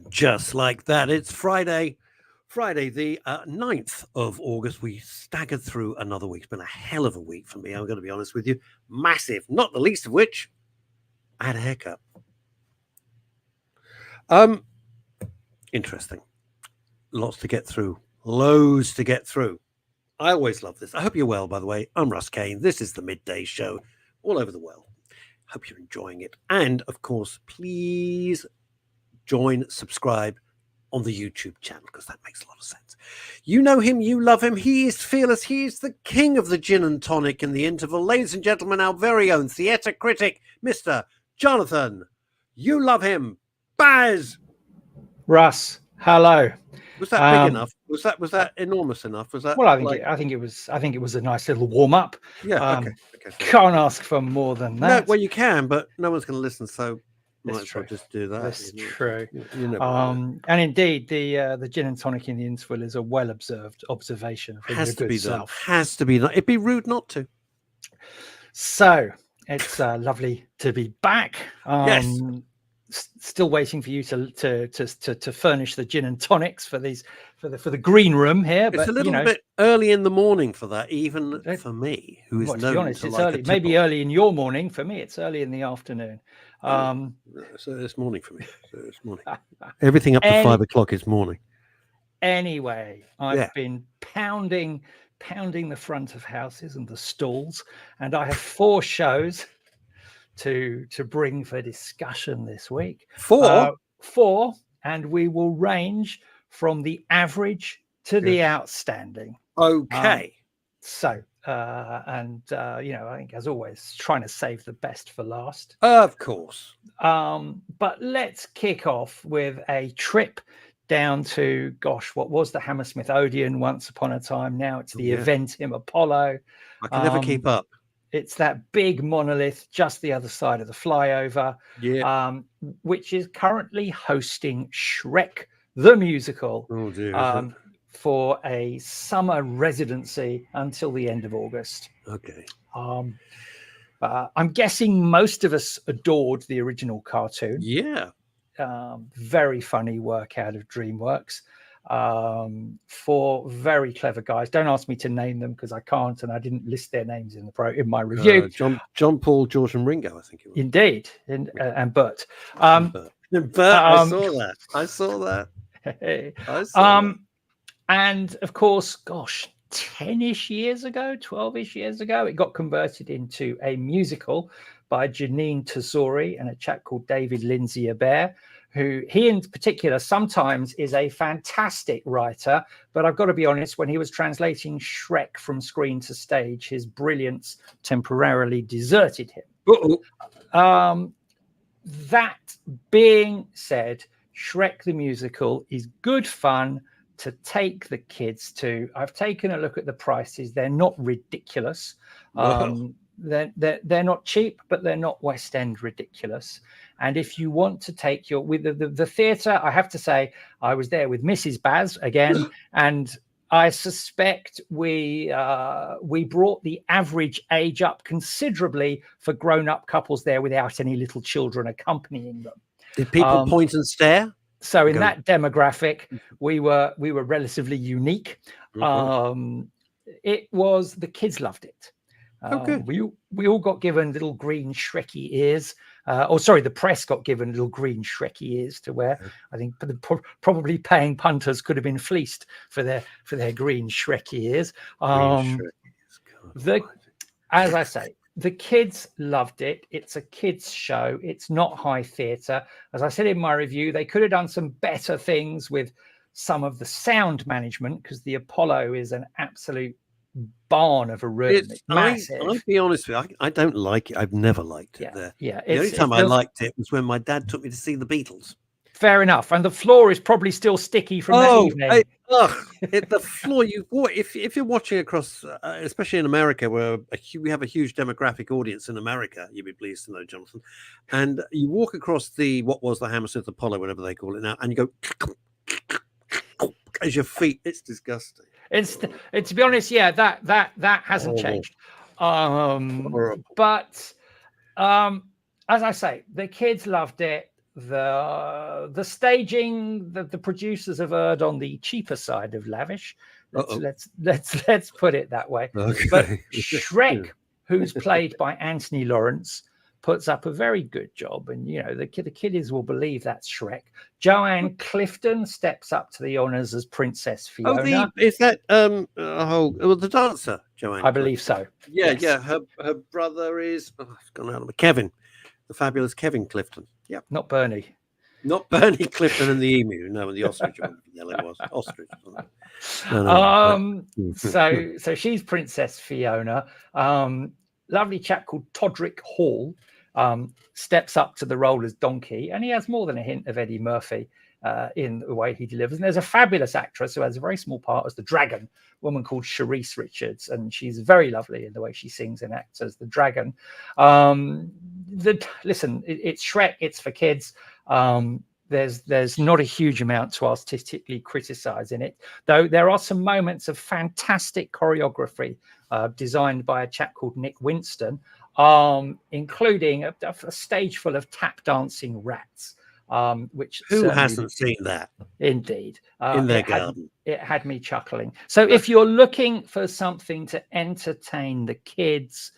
Just like that. It's Friday, the 9th of August. We staggered through another week. It's been a hell of a week for me. I'm going to be honest with you. Massive, not the least of which, I had a haircut. Interesting. Lots to get through. Loads to get through. I always love this. I hope you're well, by the way. I'm Russ Kane. This is the Midday Show all over the world. Hope you're enjoying it. And, of course, please subscribe on the YouTube channel, because that makes a lot of sense. You know him, you love him. He is fearless. He is the king of the gin and tonic in the interval. Ladies and gentlemen, our very own theatre critic, Mr. Jonathan. You love him. Baz. Russ, hello. Was that big enough? Was that enormous enough? Was that? Well, I think it was a nice little warm up. Yeah. Okay. Can't ask for more than that. No, well, you can, but no one's going to listen, so might as well just do that. That's true. You know, and indeed, the gin and tonic in the interval is a well-observed observation. Has to be done. Has to be done. It'd be rude not to. So it's lovely to be back. Yes. Still waiting for you to furnish the gin and tonics for the green room here. It's a little bit early in the morning for that, even for me, who is known to be honest, it's like early. Maybe early in your morning. For me, it's early in the afternoon. So it's morning for me. Everything up to 5 o'clock is morning. Anyway, I've been pounding the front of houses and the stalls, and I have 4 shows to bring for discussion this week. 4, and we will range from the average to the outstanding. Okay. I think, as always, trying to save the best for last. Of course. But let's kick off with a trip down to, what was the Hammersmith Odeon once upon a time? Now it's the Eventim Apollo. I can never keep up. It's that big monolith just the other side of the flyover, which is currently hosting Shrek the Musical for a summer residency until the end of August. Okay. I'm guessing most of us adored the original cartoon. Yeah. Very funny work out of DreamWorks. 4 very clever guys. Don't ask me to name them because I can't, and I didn't list their names in my review. John, Paul, George, and Ringo, I think it was. Indeed, and Bert. Bert, I saw that. And of course, 10-ish years ago, 12-ish years ago, it got converted into a musical by Janine Tesori and a chap called David Lindsay-Abaire, who he in particular sometimes is a fantastic writer, but I've got to be honest, when he was translating Shrek from screen to stage, his brilliance temporarily deserted him. That being said, Shrek the Musical is good fun to take the kids to. I've taken a look at the prices. They're not ridiculous. They're not cheap, but they're not West End ridiculous. And if you want to take with the theatre, I have to say I was there with Mrs. Baz again, and I suspect we brought the average age up considerably for grown-up couples there without any little children accompanying them. Did people point and stare? So in that demographic, we were relatively unique. It was, the kids loved it. Good. We all got given little green Shreky ears. The press got given little green Shreky ears to wear. I think probably paying punters could have been fleeced for their green Shreky ears. As I say, the kids loved it. It's a kids show. It's not high theatre. As I said in my review, they could have done some better things with some of the sound management, because the Apollo is an absolute barn of a room. It's massive. I'll be honest with you, I don't like it. I've never liked it there. Yeah. The only time I liked it was when my dad took me to see the Beatles. Fair enough. And the floor is probably still sticky from that evening. The floor, if you're watching across, especially in America, where we have a huge demographic audience in America, you'd be pleased to know, Jonathan, and you walk across the Hammersmith Apollo, whatever they call it now, and you go as your feet. It's disgusting. It's to be honest, that hasn't changed. But as I say, the kids loved it. the staging, the producers have erred on the cheaper side of lavish. Let's put it that way. Okay. But Shrek, who's played by Anthony Lawrence, puts up a very good job, and the kiddies will believe that's Shrek. Joanne Clifton steps up to the honours as Princess Fiona. Is that the dancer, Joanne? I believe so. Yeah, yes. yeah. Her brother is I've gone out of it. Kevin, the fabulous Kevin Clifton. Yeah, not Bernie. Not Bernie Clifton and the emu. No, the ostrich. What the hell it was? Ostrich. No. So she's Princess Fiona. Lovely chap called Todrick Hall steps up to the role as Donkey, and he has more than a hint of Eddie Murphy in the way he delivers. And there's a fabulous actress who has a very small part as the dragon, a woman called Charisse Richards, and she's very lovely in the way she sings and acts as the dragon. Listen, it's Shrek, it's for kids. There's not a huge amount to artistically criticize in it, though there are some moments of fantastic choreography designed by a chap called Nick Winston, including a stage full of tap dancing rats. Which who hasn't seen that? Indeed, in their garden. It had me chuckling. So if you're looking for something to entertain the kids,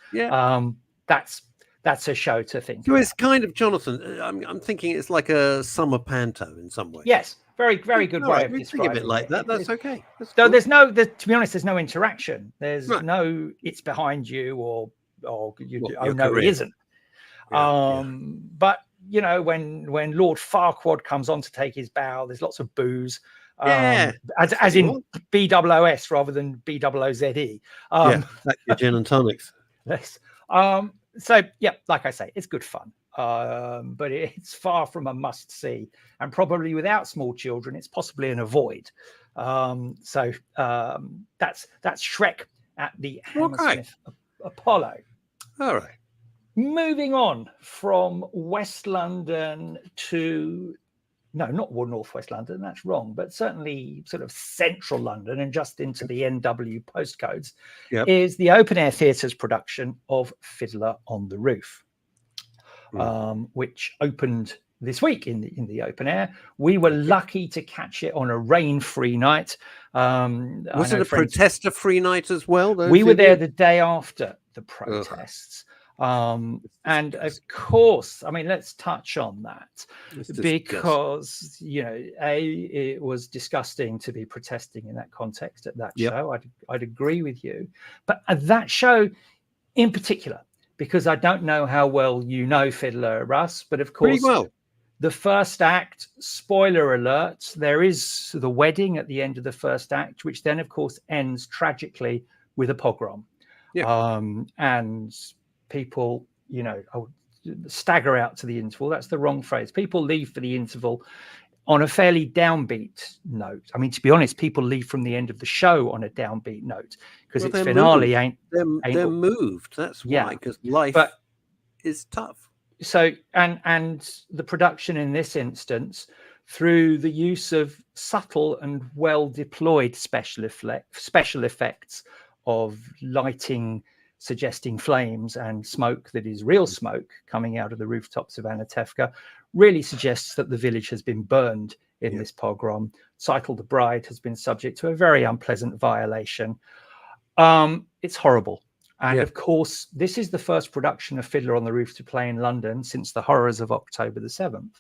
that's a show to think. So it's kind of, Jonathan, I'm thinking it's like a summer panto in some way. Yes, very good way of describing it like that. That's okay. So cool. To be honest, there's no interaction. There's no it's behind you or it isn't. But when Lord Farquaad comes on to take his bow, there's lots of booze. As in BOOS rather than BOOZE. Like your gin and tonics. Yes. So yeah, like I say, it's good fun, but it's far from a must see, and probably without small children, it's possibly an avoid. So that's Shrek at the Hammersmith Apollo. All right. Moving on from West London to not Northwest London, that's wrong, but certainly sort of central London and just into the NW postcodes, is the Open Air Theatre's production of Fiddler on the Roof, which opened this week in the open air. We were lucky to catch it on a rain-free night. Was it a protester-free night as well? We were there the day after the protests. And of course, I mean, let's touch on that because, it was disgusting to be protesting in that context at that show. I'd agree with you. But at that show in particular, because I don't know how well you know Fiddler, Russ, but of course, the first act, spoiler alert, there is the wedding at the end of the first act, which then, of course, ends tragically with a pogrom. And people, stagger out to the interval. That's the wrong phrase. People leave for the interval on a fairly downbeat note. I mean, to be honest, people leave from the end of the show on a downbeat note because its finale ain't they're moved. That's why, because life is tough. So, and the production in this instance, through the use of subtle and well deployed special effects of lighting, suggesting flames and smoke that is real smoke coming out of the rooftops of Anatevka, really suggests that the village has been burned in this pogrom. Seitel the bride has been subject to a very unpleasant violation. It's horrible. And of course, this is the first production of Fiddler on the Roof to play in London since the horrors of October the 7th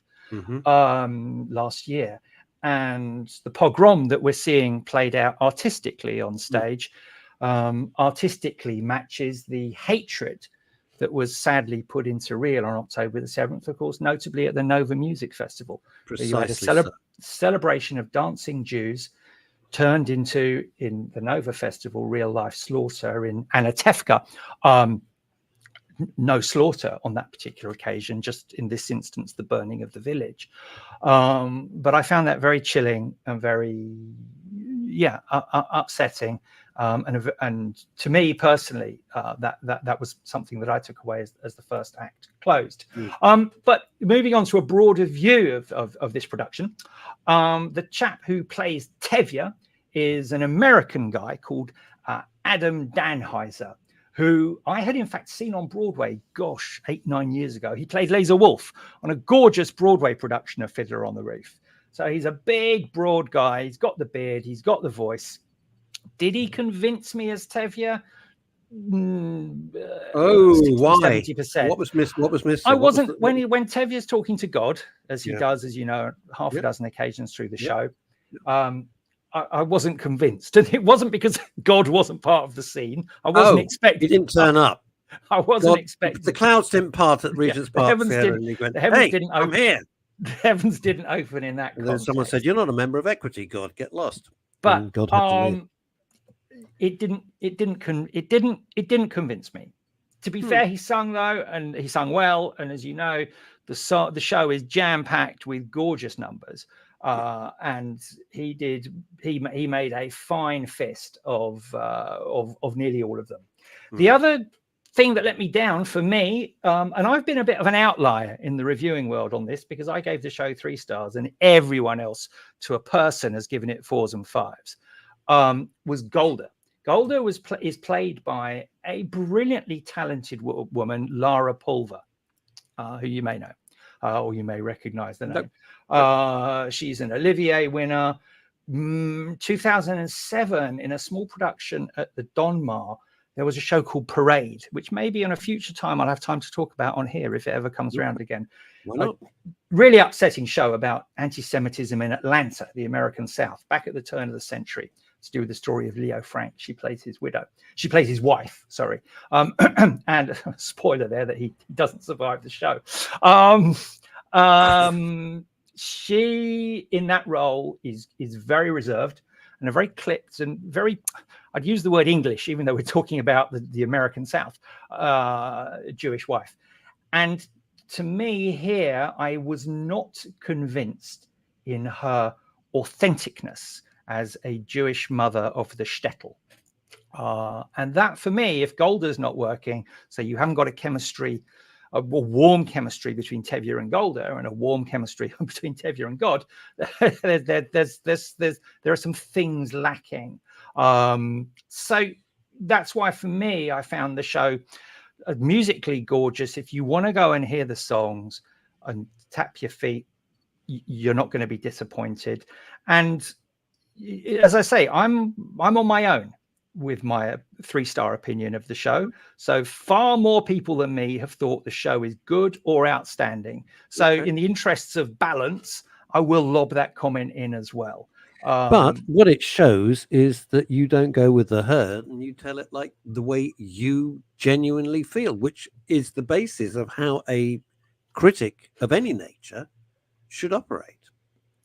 last year. And the pogrom that we're seeing played out artistically on stage artistically matches the hatred that was sadly put into real on October the 7th, of course, notably at the Nova Music Festival. You had a celebration of dancing Jews turned into, in the Nova Festival, real life slaughter in Anatevka. No slaughter on that particular occasion, just in this instance, the burning of the village. But I found that very chilling and very, upsetting. And to me personally, that was something that I took away as the first act closed. But moving on to a broader view of this production, the chap who plays Tevye is an American guy called Adam Danheiser, who I had in fact seen on Broadway, gosh, 8-9 years ago. He played Laser Wolf on a gorgeous Broadway production of Fiddler on the Roof. So he's a big, broad guy. He's got the beard. He's got the voice. Did he convince me as Tevye? Why? 70%. What was missing? I wasn't when Tevye's talking to God, as he does, as you know, half a dozen occasions through the show. I wasn't convinced, and it wasn't because God wasn't part of the scene. I wasn't expecting. He didn't turn up. I wasn't expecting. The clouds didn't part at Regent's Park. The heavens didn't open. I'm here. The heavens didn't open in that. And then someone said, "You're not a member of Equity, God. Get lost." But God had to leave. It didn't convince me. To be fair, he sung though, and he sung well. And as you know, the show is jam packed with gorgeous numbers. And he made a fine fist of nearly all of them. The other thing that let me down for me, and I've been a bit of an outlier in the reviewing world on this because I gave the show 3 stars and everyone else to a person has given it 4s and 5s, was Golda. Golda is played by a brilliantly talented woman, Lara Pulver, who you may know, or you may recognize the name. She's an Olivier winner. 2007, in a small production at the Donmar, there was a show called Parade, which maybe on a future time I'll have time to talk about on here if it ever comes around again. Why not? Really upsetting show about anti-Semitism in Atlanta, the American South, back at the turn of the century. To do with the story of Leo Frank. She plays his wife, sorry. And spoiler there that he doesn't survive the show. She, in that role, is very reserved and a very clipped and very, I'd use the word English, even though we're talking about the American South, Jewish wife. And to me here, I was not convinced in her authenticness as a Jewish mother of the shtetl. And that, for me, if Golda's not working, so you haven't got a warm chemistry between Tevye and Golda and a warm chemistry between Tevye and God, there are some things lacking. So that's why, for me, I found the show musically gorgeous. If you want to go and hear the songs and tap your feet, you're not going to be disappointed. And as I say, I'm on my own with my 3-star opinion of the show. So far more people than me have thought the show is good or outstanding. So in the interests of balance, I will lob that comment in as well. But what it shows is that you don't go with the herd and you tell it like the way you genuinely feel, which is the basis of how a critic of any nature should operate.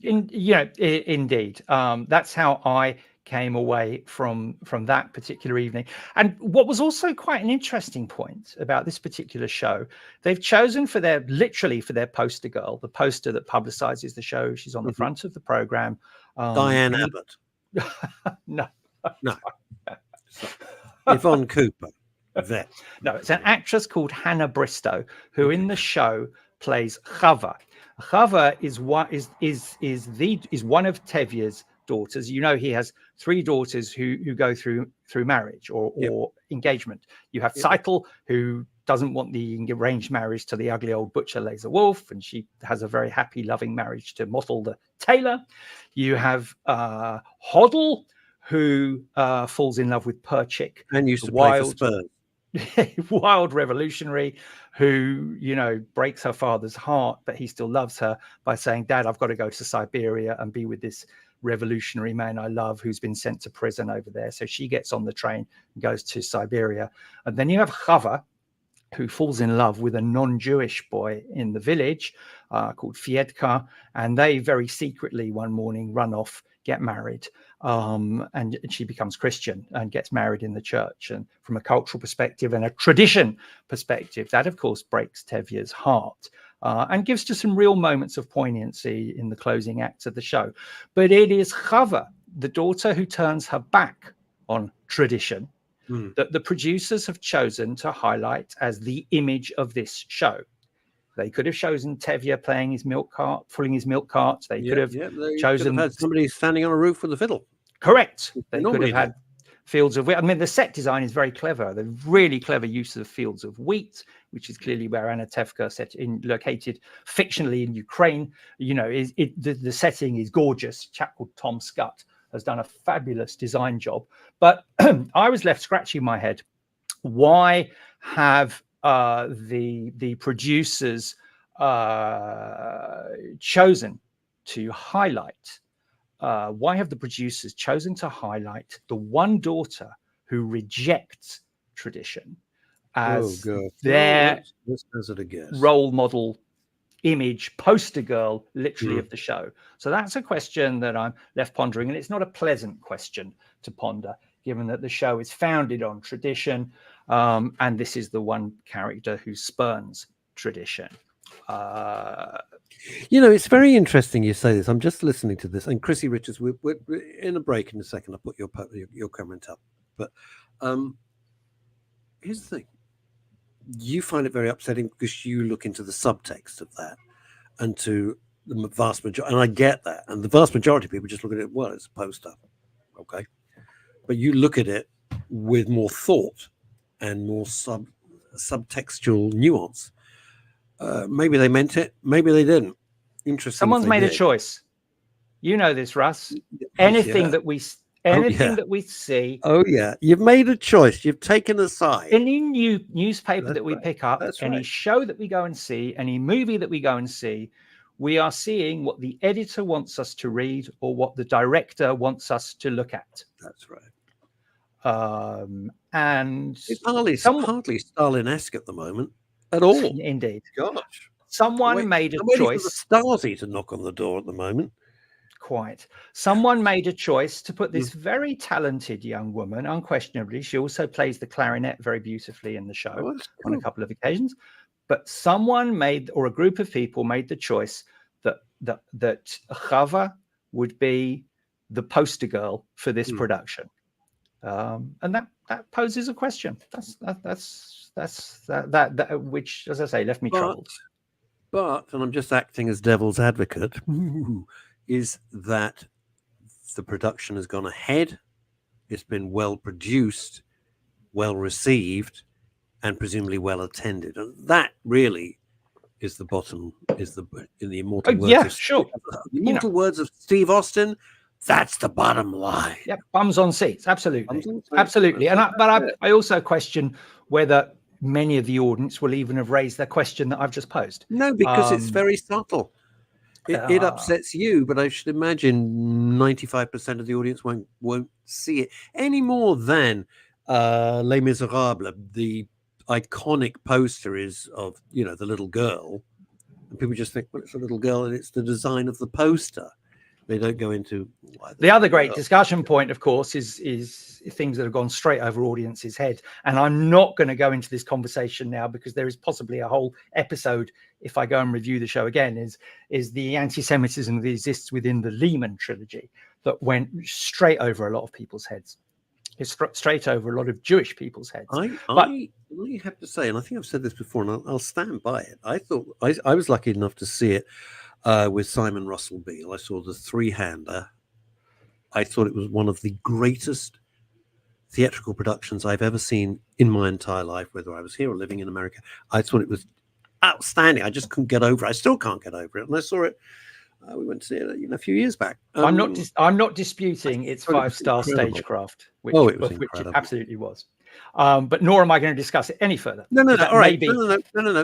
Indeed. That's how I came away from that particular evening. And what was also quite an interesting point about this particular show, they've chosen for their poster girl, the poster that publicizes the show. She's on the front of the program. Diane Abbott. No. Yvonne Cooper. There. No, it's an actress called Hannah Bristow, who in the show plays Chava. Chava is one of Tevye's daughters. You know, he has 3 daughters who go through marriage or engagement. You have Seitel, who doesn't want the arranged marriage to the ugly old butcher Laser Wolf, and she has a very happy, loving marriage to Mottel the tailor. You have Hoddle, who falls in love with Perchik, and used to play for Spurs. Wild revolutionary who, breaks her father's heart, but he still loves her by saying, "Dad, I've got to go to Siberia and be with this revolutionary man I love who's been sent to prison over there." So she gets on the train and goes to Siberia. And then you have Chava, who falls in love with a non-Jewish boy in the village called Fiedka. And they very secretly one morning run off, get married. And she becomes Christian and gets married in the church. And from a cultural perspective and a tradition perspective, that, of course, breaks Tevye's heart. And gives to some real moments of poignancy in the closing acts of the show. But it is Chava, the daughter, who turns her back on tradition, that the producers have chosen to highlight as the image of this show. They could have chosen Tevye playing his milk cart, filling his milk cart. They could have chosen had somebody standing on a roof with a fiddle. Correct. They could have had fields of wheat. I mean, the set design is very clever. The really clever use of the fields of wheat, which is clearly where Anatevka located fictionally in Ukraine. You know, the setting is gorgeous. A chap called Tom Scott has done a fabulous design job. But I was left scratching my head. Why have the producers chosen to highlight? Why have the producers chosen to highlight the one daughter who rejects tradition as their role model, image, poster girl, literally, of the show? So that's a question that I'm left pondering, and it's not a pleasant question to ponder, given that the show is founded on tradition, and this is the one character who spurns tradition. You know, it's very interesting you say this. I'm just listening to this, and Chrissy Richards, we're in a break in a second. I'll put your comment up. But here's the thing. You find it very upsetting because you look into the subtext of that and to the vast majority, and I get that. And the vast majority of people just look at it, well, it's a poster. Okay. But you look at it with more thought and more subtextual nuance. Maybe they meant it. Maybe they didn't. Interesting. Someone's made a choice. You know this, Russ. Anything that we that we see. Oh yeah, you've made a choice. You've taken a side. Any new newspaper that we pick up, any show that we go and see, any movie that we go and see, we are seeing what the editor wants us to read or what the director wants us to look at. That's right. And it's hardly Stalin-esque at the moment at all. Indeed. Gosh. Someone made a choice. Stasi to knock on the door at the moment. Quite. Someone made a choice to put this very talented young woman, unquestionably. She also plays the clarinet very beautifully in the show on a couple of occasions. But someone made, or a group of people made the choice that Chava would be the poster girl for this production. And that poses a question. That which, as I say, left me troubled. But, and I'm just acting as devil's advocate, is that the production has gone ahead. It's been well produced, well received, and presumably well attended. And that really is the bottom, in the immortal words words of Steve Austin, that's the bottom line. Yep, bums on seats, absolutely. Absolutely. And I also question whether many of the audience will even have raised the question that I've just posed. No, because it's very subtle. It upsets you, but I should imagine 95% of the audience won't see it any more than Les Miserables. The iconic poster is of the little girl, and people just think, well, it's a little girl, and it's the design of the poster. They don't go into the other great discussion point, of course, is things that have gone straight over audiences' head. And I'm not going to go into this conversation now because there is possibly a whole episode, if I go and review the show again, is the anti-Semitism that exists within the Lehman trilogy that went straight over a lot of people's heads. It's straight over a lot of Jewish people's heads. I have to say, and I think I've said this before, and I'll stand by it. I thought I was lucky enough to see it with Simon Russell Beale. I saw the three-hander. I thought it was one of the greatest theatrical productions I've ever seen in my entire life, whether I was here or living in America. I thought it was outstanding. I just couldn't get over it. I still can't get over it. And I saw it. We went to see it a few years back. I'm not disputing its 5-star stagecraft, which it absolutely was. But nor am I going to discuss it any further. No. All right. No.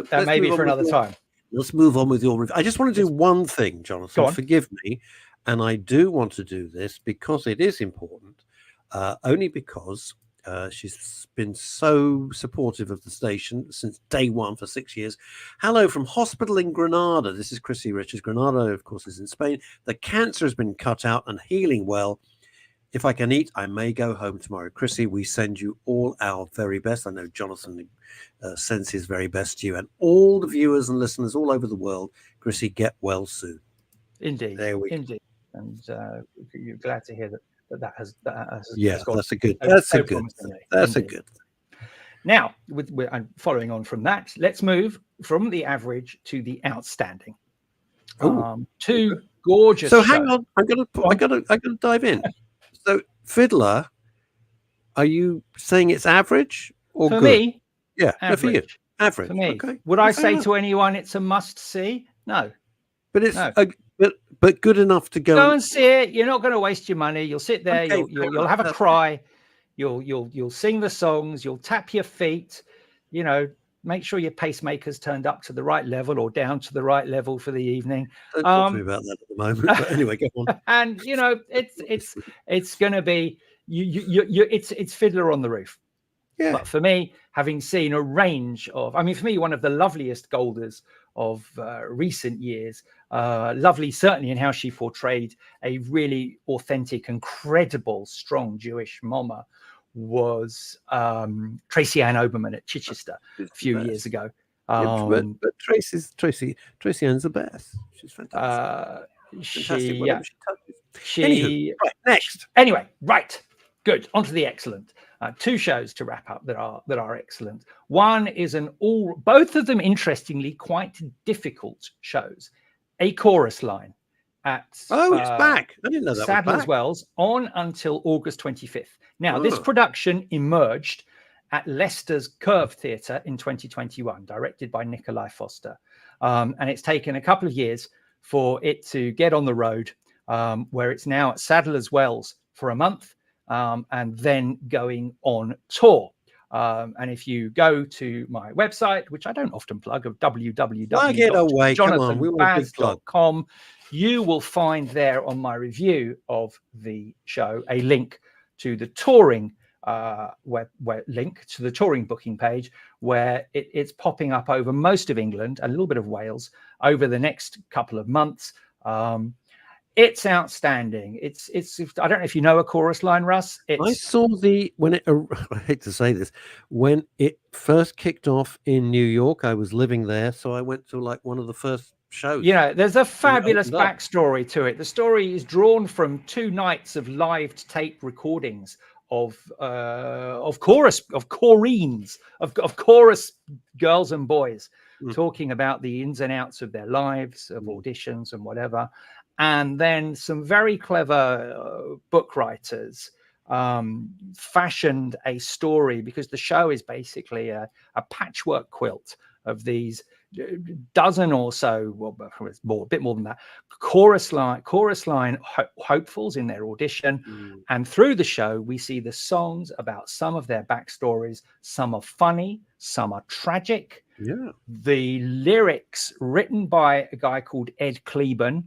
That may be for another time. Let's move on with your review. I just want to do one thing, Jonathan. Forgive me. And I do want to do this because it is important, only because she's been so supportive of the station since day one for 6 years. Hello from hospital in Granada. This is Chrissy Richards. Granada, of course, is in Spain. The cancer has been cut out and healing well. If I can eat, I may go home tomorrow. Chrissy, we send you all our very best. I know Jonathan sends his very best to you and all the viewers and listeners all over the world. Chrissy, get well soon. Indeed. There we go. And you're glad to hear that has yeah, gone. That's a good. That's a good. That's a good. Now, following on from that, let's move from the average to the outstanding. Two gorgeous. So hang on, I'm gonna dive in. So Fiddler, are you saying it's average or For good? me, Yeah, no, for you, average. average. For me, Okay. would Yeah, I fair say enough. to anyone it's a must see? No, But it's no. but good enough to go Go and and see it. You're not going to waste your money. You'll sit there. okay, You'll have a cry. You'll sing the songs. You'll tap your feet. You know, make sure your pacemaker's turned up to the right level or down to the right level for the evening. Don't talk to me about that at the moment. But anyway, go on. And you know, it's going to be it's Fiddler on the Roof. Yeah. But for me, having seen a range of, I mean, for me, one of the loveliest Golders of recent years, lovely certainly in how she portrayed a really authentic and credible, strong Jewish mama, was Tracy Ann Oberman at Chichester a few years ago. But Tracy Ann's the best. She's fantastic. Fantastic. Whatever she touches. Anywho, right, next. Anyway, right. Good. On to the excellent. Two shows to wrap up that are excellent. One is both of them interestingly quite difficult shows. A Chorus Line at it's back. I didn't know that Sadler's was back. Wells on until August 25th. Now, this production emerged at Leicester's Curve Theatre in 2021, directed by Nikolai Foster. And it's taken a couple of years for it to get on the road, where it's now at Sadler's Wells for a month. And then going on tour. And if you go to my website, which I don't often plug, of www.jonathanbaz.com, you will find there on my review of the show a link to the touring link to the touring booking page, where it's popping up over most of England, a little bit of Wales, over the next couple of months. It's outstanding. It's. I don't know if you know A Chorus Line, Russ. I saw when it. I hate to say this. When it first kicked off in New York, I was living there, so I went to like one of the first shows. You know, there's a fabulous backstory to it. The story is drawn from 2 nights of live tape recordings of chorus girls and boys talking about the ins and outs of their lives, of auditions and whatever. And then some very clever book writers fashioned a story, because the show is basically a patchwork quilt of these dozen or so, well, a bit more than that, chorus line hopefuls in their audition. And through the show, we see the songs about some of their backstories. Some are funny, some are tragic. Yeah. The lyrics written by a guy called Ed Kleben,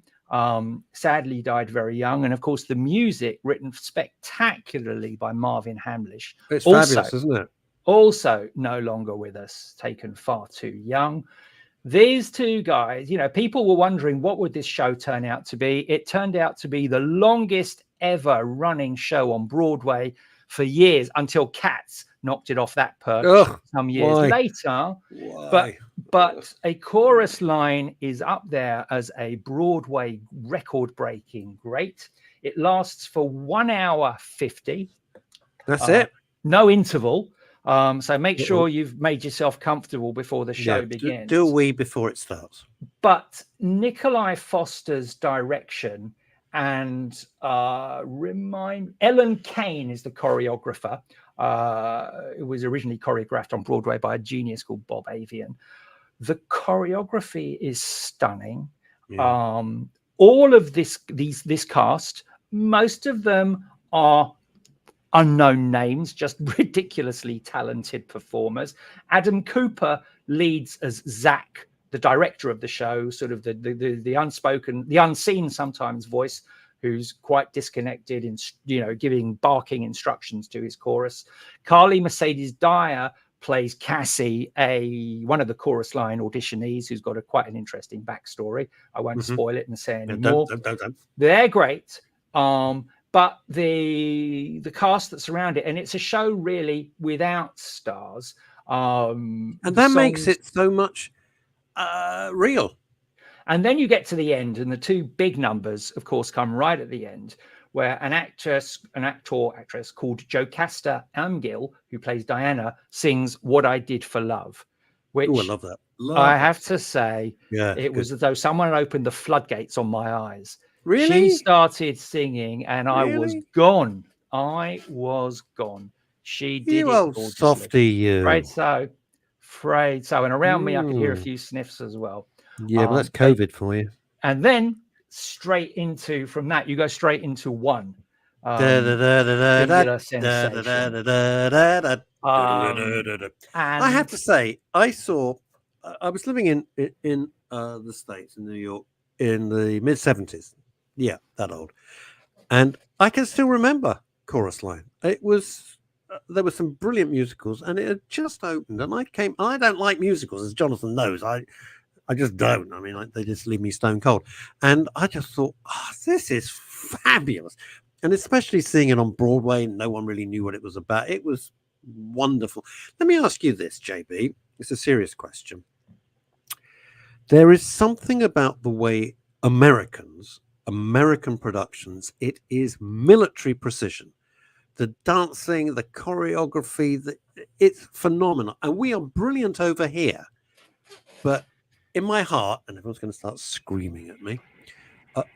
sadly died very young, and of course the music written spectacularly by Marvin Hamlish. It's fabulous, isn't it? Also no longer with us, taken far too young. These two guys, you know, people were wondering what would this show turn out to be. It turned out to be the longest ever running show on Broadway for years, until Cats knocked it off that perch some years later. But A Chorus Line is up there as a Broadway record-breaking great. It lasts for 1 hour 50. That's it. No interval. So make sure you've made yourself comfortable before the show begins. Do a wee before it starts. But Nikolai Foster's direction and Ellen Kane is the choreographer. It was originally choreographed on Broadway by a genius called Bob Avian. The choreography is stunning. Yeah. All of this cast, most of them are unknown names, just ridiculously talented performers. Adam Cooper leads as Zach, the director of the show, sort of the unspoken, the unseen sometimes voice, who's quite disconnected in, you know, giving barking instructions to his chorus. Carly Mercedes Dyer plays Cassie, one of the Chorus Line auditionees, who's got quite an interesting backstory. I won't spoil it and say any more. Don't. They're great. But the cast that's around it, and it's a show really without stars. And that makes it so much real. And then you get to the end, and the 2 big numbers, of course, come right at the end, where an actress called Jocasta Amgill, who plays Diana, sings "What I Did for Love," which I love that. I have to say, it was as though someone had opened the floodgates on my eyes. Really? She started singing, and I was gone. She did You it old gorgeously. softy, you. Afraid so. And around me, I could hear a Mm. few sniffs as well. Yeah, but that's COVID for you. And then from that, you go straight into one singular sensation. I have to say, I was living in the States, in New York, in the mid 70s. Yeah, that old. And I can still remember Chorus Line. It was there were some brilliant musicals, and it had just opened. And I don't like musicals, as Jonathan knows. I just don't. I mean, they just leave me stone cold. And I just thought, this is fabulous. And especially seeing it on Broadway, no one really knew what it was about. It was wonderful. Let me ask you this, JB. It's a serious question. There is something about the way American productions, it is military precision. The dancing, the choreography, it's phenomenal. And we are brilliant over here. But in my heart, and everyone's going to start screaming at me,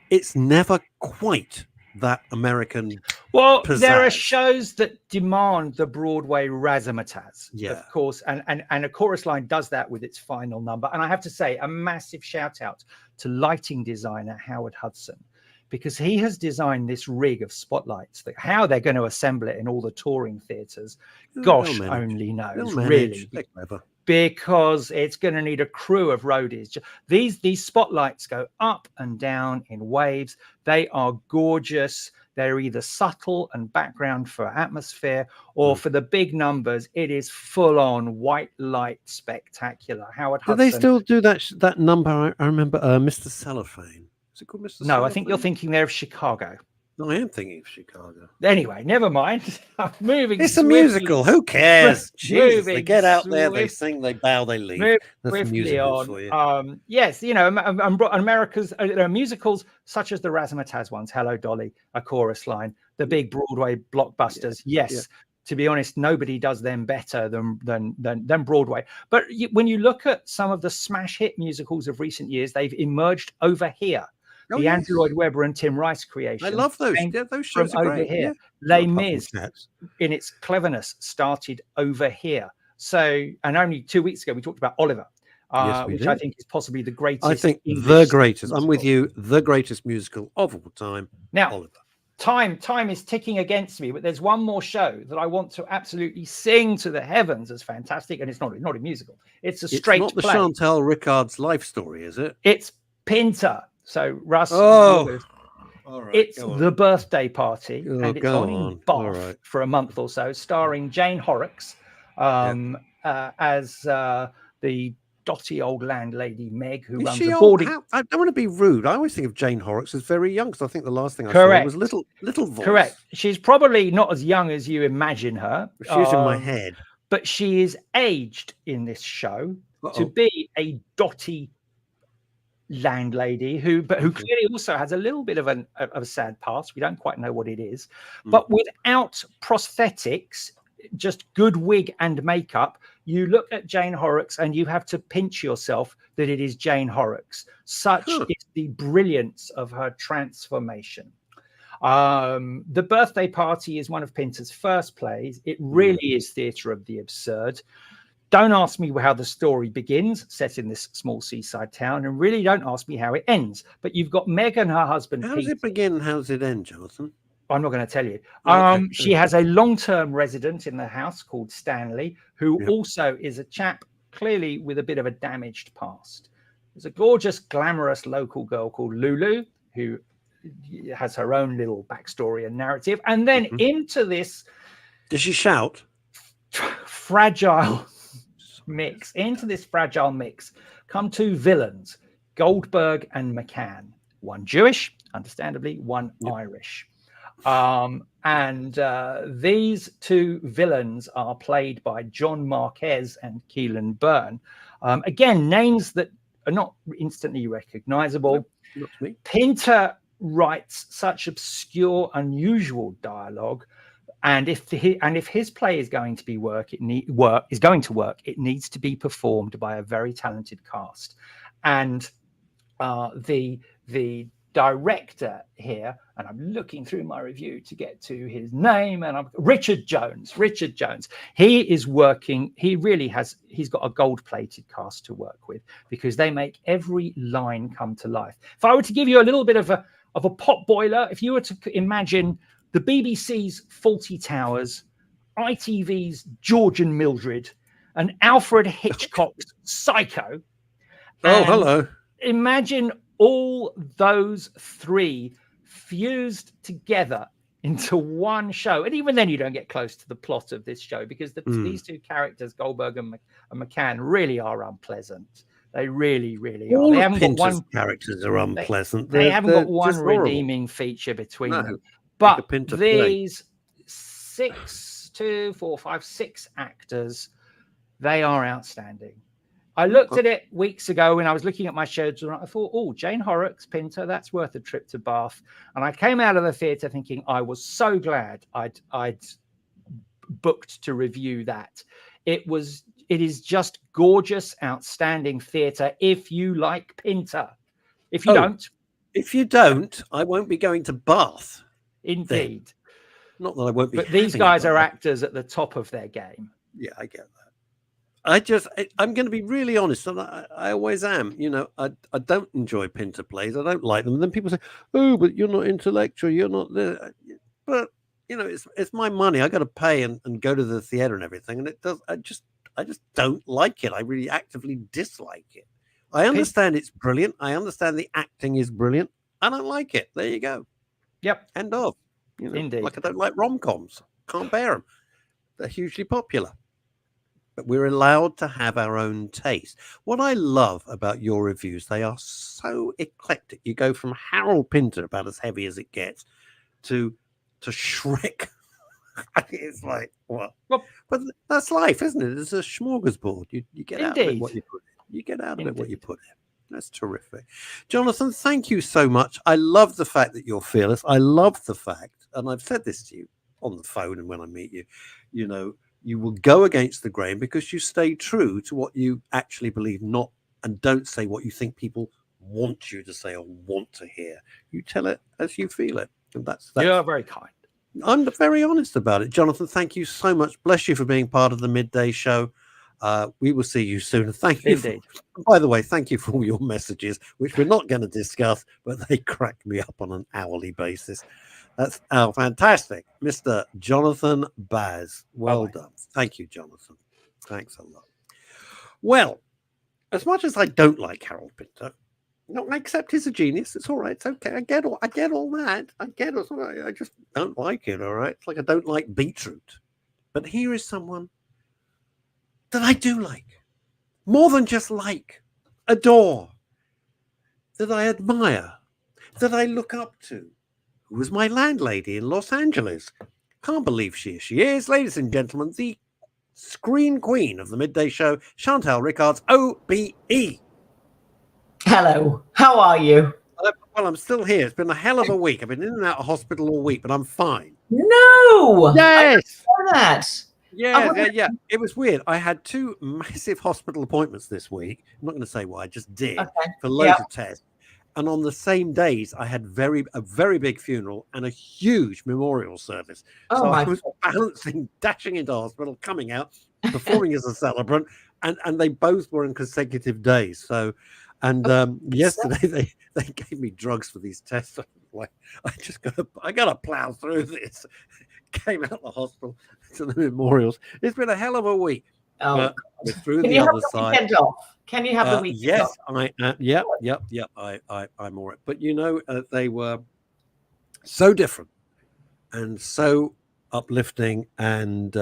it's never quite that American. Well, pizzazz. There are shows that demand the Broadway razzmatazz, of course, and A Chorus Line does that with its final number. And I have to say, a massive shout out to lighting designer Howard Hudson, because he has designed this rig of spotlights. How they're going to assemble it in all the touring theaters, gosh only knows, really. They're clever. Because it's going to need a crew of roadies. These spotlights go up and down in waves. They are gorgeous. They're either subtle and background for atmosphere, or for the big numbers, it is full on white light spectacular. Howard Hudson. Do they still do that number? I remember Mr. Cellophane. Is it called Mr. No, I think you're thinking there of Chicago. No, I am thinking of Chicago. Anyway, never mind. Moving. It's swiftly, a musical. Who cares? Jesus, they get out there, they sing, they bow, they leave. That's musicals for you. Yes, America's musicals such as the razzmatazz ones, Hello Dolly, A Chorus Line, the big Broadway blockbusters. Yes. To be honest, nobody does them better than Broadway. But when you look at some of the smash hit musicals of recent years, they've emerged over here. The Andrew Lloyd Webber and Tim Rice creation. I love those. Those shows are great. Here. Les Mis, in its cleverness, started over here. So, and only 2 weeks ago, we talked about Oliver, which I think is possibly the greatest. I think the greatest. Musical. I'm with you. The greatest musical of all time. Now, Oliver. Time is ticking against me, but there's one more show that I want to absolutely sing to the heavens as fantastic, and it's not a musical. It's a straight play. It's not the Chantal Rickards life story, is it? It's Pinter. So, Russ, all right, it's The Birthday Party, and it's on in Bath for a month or so, starring Jane Horrocks as the dotty old landlady Meg, who runs a boarding. I don't want to be rude. I always think of Jane Horrocks as very young, because I think the last thing I saw was little voice. Correct. She's probably not as young as you imagine her. She's in my head. But she is aged in this show to be a dotty landlady who clearly also has a little bit of a sad past. We don't quite know what it is, but without prosthetics, just good wig and makeup, you look at Jane Horrocks and you have to pinch yourself that it is Jane Horrocks. Such is the brilliance of her transformation. The Birthday Party is one of Pinter's first plays. It really is theatre of the absurd. Don't ask me how the story begins, set in this small seaside town, and really don't ask me how it ends. But you've got Meg and her husband. How does it begin and how does it end, Jonathan? I'm not going to tell you. She has a long-term resident in the house called Stanley, who also is a chap clearly with a bit of a damaged past. There's a gorgeous, glamorous local girl called Lulu, who has her own little backstory and narrative. And then into this... Does she shout? Fragile mix. Into this fragile mix come two villains, Goldberg and McCann. One Jewish, understandably, one Irish. These two villains are played by John Marquez and Keelan Byrne. Again, names that are not instantly recognizable. Not to me. Pinter writes such obscure, unusual dialogue. And if his play is going to be it needs to be performed by a very talented cast. And the director here, and I'm looking through my review to get to his name, and I'm Richard Jones. He is working. He's got a gold-plated cast to work with, because they make every line come to life. If I were to give you a little bit of a pot boiler, if you were to imagine the BBC's Fawlty Towers, ITV's George and Mildred, and Alfred Hitchcock's Psycho. Oh, hello. Imagine all those three fused together into one show. And even then, you don't get close to the plot of this show, because these two characters, Goldberg and McCann, really are unpleasant. They really, really are. They haven't got one. Characters are unpleasant. They haven't got one redeeming feature between them. But these 6 actors, they are outstanding. I looked at it weeks ago when I was looking at my schedule, and I thought, oh, Jane Horrocks, Pinter, that's worth a trip to Bath. And I came out of the theatre thinking I was so glad I'd booked to review that. It is just gorgeous, outstanding theatre if you like Pinter. If you don't, I won't be going to Bath. Indeed. Not that I won't be. But these guys are actors at the top of their game. Yeah, I get that. I'm going to be really honest, and I always am. You know, I don't enjoy Pinter plays. I don't like them. And then people say, "Oh, but you're not intellectual. You're not there." But you know, it's my money. I got to pay and go to the theater and everything. And it does. I just don't like it. I really actively dislike it. I understand it's brilliant. I understand the acting is brilliant. I don't like it. There you go. Yep. End of. You know, indeed. Like I don't like rom-coms. Can't bear them. They're hugely popular. But we're allowed to have our own taste. What I love about your reviews, they are so eclectic. You go from Harold Pinter, about as heavy as it gets, to Shrek. It's like, what? Well, but that's life, isn't it? It's a smorgasbord. You get out of it what you put in. You get out of it what you put in. That's terrific. Jonathan, thank you so much. I love the fact that you're fearless. I love the fact, and I've said this to you on the phone and when I meet you, you know, you will go against the grain because you stay true to what you actually believe, and don't say what you think people want you to say or want to hear. You tell it as you feel it. And that's you're very kind. I'm very honest about it. Jonathan, thank you so much. Bless you for being part of the Midday Show. We will see you soon. Thank you. By the way, thank you for all your messages, which we're not going to discuss, but they crack me up on an hourly basis. That's fantastic. Mr. Jonathan Baz. Well done. Thank you, Jonathan. Thanks a lot. Well, as much as I don't like Harold Pinter, no, I accept he's a genius. It's all right. It's okay. I get all that. I get it. I just don't like it. All right. It's like I don't like beetroot. But here is someone that I do like. More than just like. Adore. That I admire. That I look up to. Who was my landlady in Los Angeles. Can't believe she is. Ladies and gentlemen, the screen queen of the Midday Show, Chantal Rickards OBE. Hello, how are you? Well, I'm still here. It's been a hell of a week. I've been in and out of hospital all week, but I'm fine. No! Yes! I know that. Yeah. It was weird. I had 2 massive hospital appointments this week. I'm not going to say why. I just did for loads of tests. And on the same days, I had a very big funeral and a huge memorial service. So I was balancing, dashing into hospital, coming out, performing as a celebrant, and they both were in consecutive days. So, and yesterday they gave me drugs for these tests. Like, I gotta plow through this. Came out of the hospital to the memorials. It's been a hell of a week. We're through the other side. Can you have the weekend yes, off? I'm all right. But you know, they were so different and so uplifting and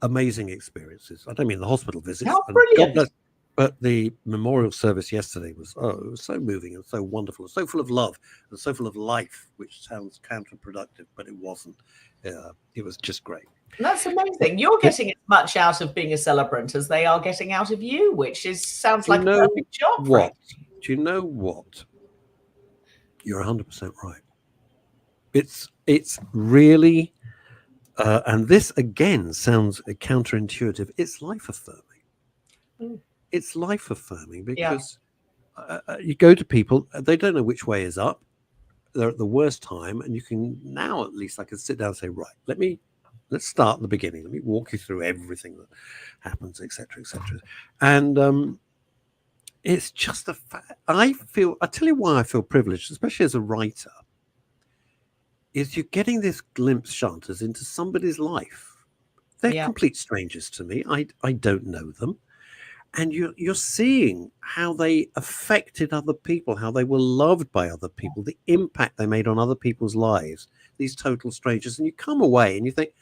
amazing experiences. I don't mean the hospital visits. How brilliant! But the memorial service yesterday was it was so moving and so wonderful, and so full of love and so full of life, which sounds counterproductive, but it wasn't. It was just great. That's amazing. You're getting as much out of being a celebrant as they are getting out of you, which sounds like a perfect job. What? Do you know what? You're 100% right. It's really, and this again sounds counterintuitive. It's life affirming. It's life affirming because you go to people, they don't know which way is up. They're at the worst time, and you can now at least I can sit down and say, right, let's start at the beginning. Let me walk you through everything that happens, etc., etc. And it's just a fact. I tell you why I feel privileged, especially as a writer, is you're getting this glimpse, Shantas, into somebody's life. They're complete strangers to me. I don't know them. And you're seeing how they affected other people, how they were loved by other people, the impact they made on other people's lives, these total strangers. And you come away and you think,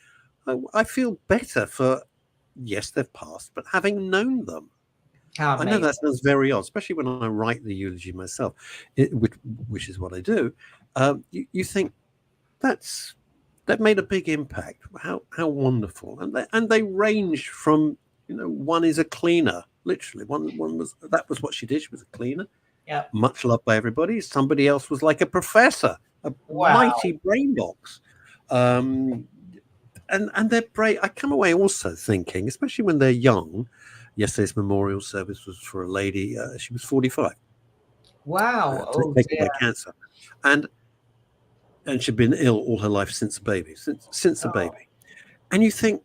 oh, I feel better for, yes, they've passed, but having known them. I know that sounds very odd, especially when I write the eulogy myself, which is what I do. You think that made a big impact. How wonderful. And they range from, one is a cleaner. Literally, one was what she did. She was a cleaner. Yeah. Much loved by everybody. Somebody else was like a professor, a mighty brain box. And they're brave. I come away also thinking, especially when they're young. Yesterday's memorial service was for a lady. She was 45. Wow. Taken by cancer, and she'd been ill all her life since a baby. Since a baby, and you think,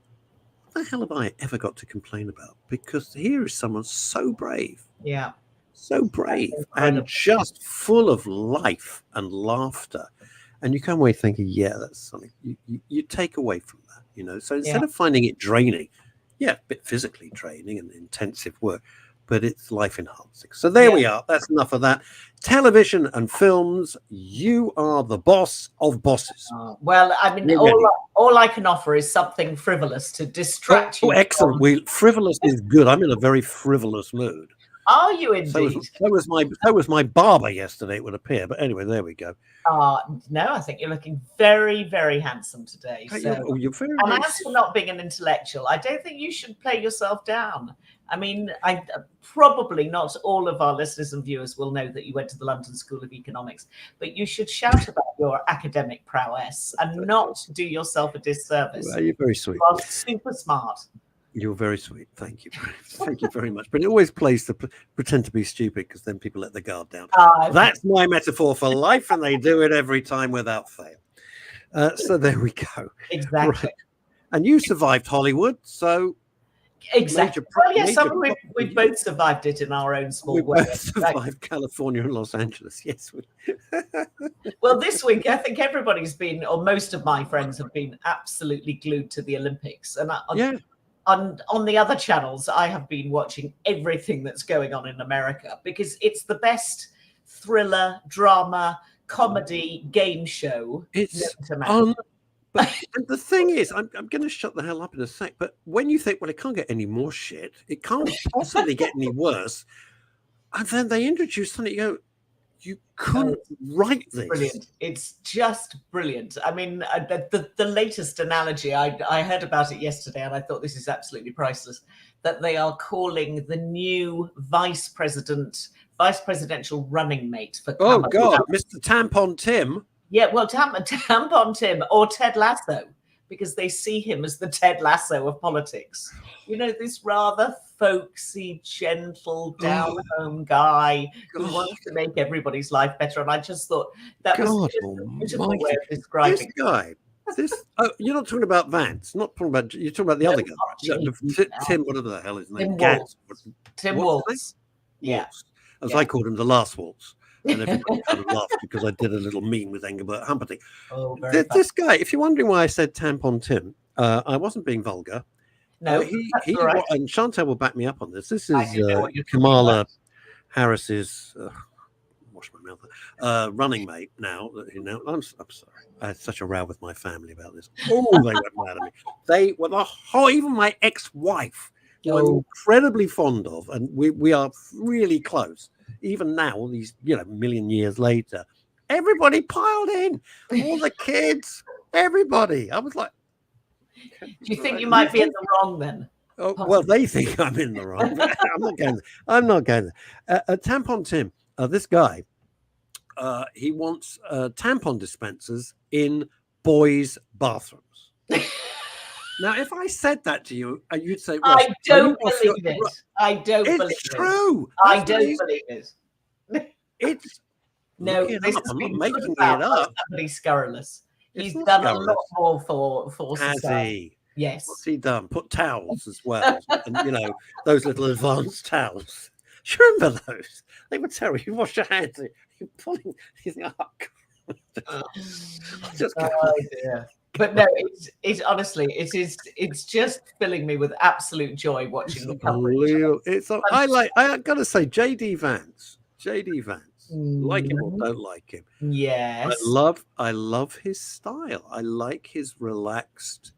what the hell have I ever got to complain about? Because here is someone so brave. Yeah. So brave and just full of life and laughter. And you come away thinking, yeah, that's something you take away from that, So instead of finding it draining, a bit physically draining and intensive work, but it's life enhancing. So there we are. That's enough of that. Television and films, you are the boss of bosses. Well, I mean, all I can offer is something frivolous to distract you. Oh, excellent. Frivolous is good. I'm in a very frivolous mood. Are you indeed? So was my barber yesterday, it would appear. But anyway, there we go. No, I think you're looking very, very handsome today. You're very and as for not being an intellectual, I don't think you should play yourself down. I mean, probably not all of our listeners and viewers will know that you went to the London School of Economics, but you should shout about your academic prowess and not do yourself a disservice. Well, you're very sweet. You are super smart. You're very sweet. Thank you. Thank you very much. But it always plays to pretend to be stupid because then people let their guard down. That's my metaphor for life, and they do it every time without fail. So there we go. Exactly. Right. And you survived Hollywood, so exactly. Well, yes, we've both survived it in our own small way. Both survived California and Los Angeles. Yes. Well, this week I think everybody's been, or most of my friends have been, absolutely glued to the Olympics, and on the other channels, I have been watching everything that's going on in America because it's the best thriller, drama, comedy, game show. It's but the thing is, I'm going to shut the hell up in a sec. But when you think, well, it can't get any more shit, it can't possibly get any worse, and then they introduce something, you couldn't write this. Brilliant. It's just brilliant. I mean, the latest analogy, I heard about it yesterday and I thought this is absolutely priceless, that they are calling the new vice presidential running mate for Kamala. Oh, God, Mr. Tampon Tim. Yeah, well, Tampon Tim or Ted Lasso, because they see him as the Ted Lasso of politics. This rather folksy, gentle, down-home guy who wants to make everybody's life better. And I just thought that was just a beautiful way of describing this guy. You're not talking about Vance. You're talking about the other guy. Tim, whatever the hell his name. Tim Waltz. Yeah. As I called him, the last waltz. And everybody kind of laughed because I did a little meme with Engelbert Humperdinck. This guy, if you're wondering why I said Tampon Tim, I wasn't being vulgar. No, right. And Chantal will back me up on this. This is Kamala Harris's wash my mouth running mate now. I'm sorry. I had such a row with my family about this. Oh, they went mad at me. They were even my ex-wife, who I'm incredibly fond of, and we are really close. Even now, all these million years later, everybody piled in, all the kids, everybody. I was like, do you think you might be in the wrong then? Oh, well, they think I'm in the wrong. I'm not going there. Tampon Tim, this guy, he wants tampon dispensers in boys' bathrooms. Now, if I said that to you, you'd say, I don't believe it. I don't believe it. It's true. I don't believe it. It's No, look it this up. has I'm not been making put it about by up. somebody scurrilous. It's He's not done a scurrilous. lot more for Has society. he? Yes. What's he done? Put towels as well, and you know those little advanced towels. Do you remember those? They were terrible. You wash your hands. You're pulling. You think, oh, God. Just go. Oh dear. But no, it's honestly, it's just filling me with absolute joy watching the coverage. It's I gotta say, JD Vance. Like him or don't like him. Yes. I love his style. I like his relaxed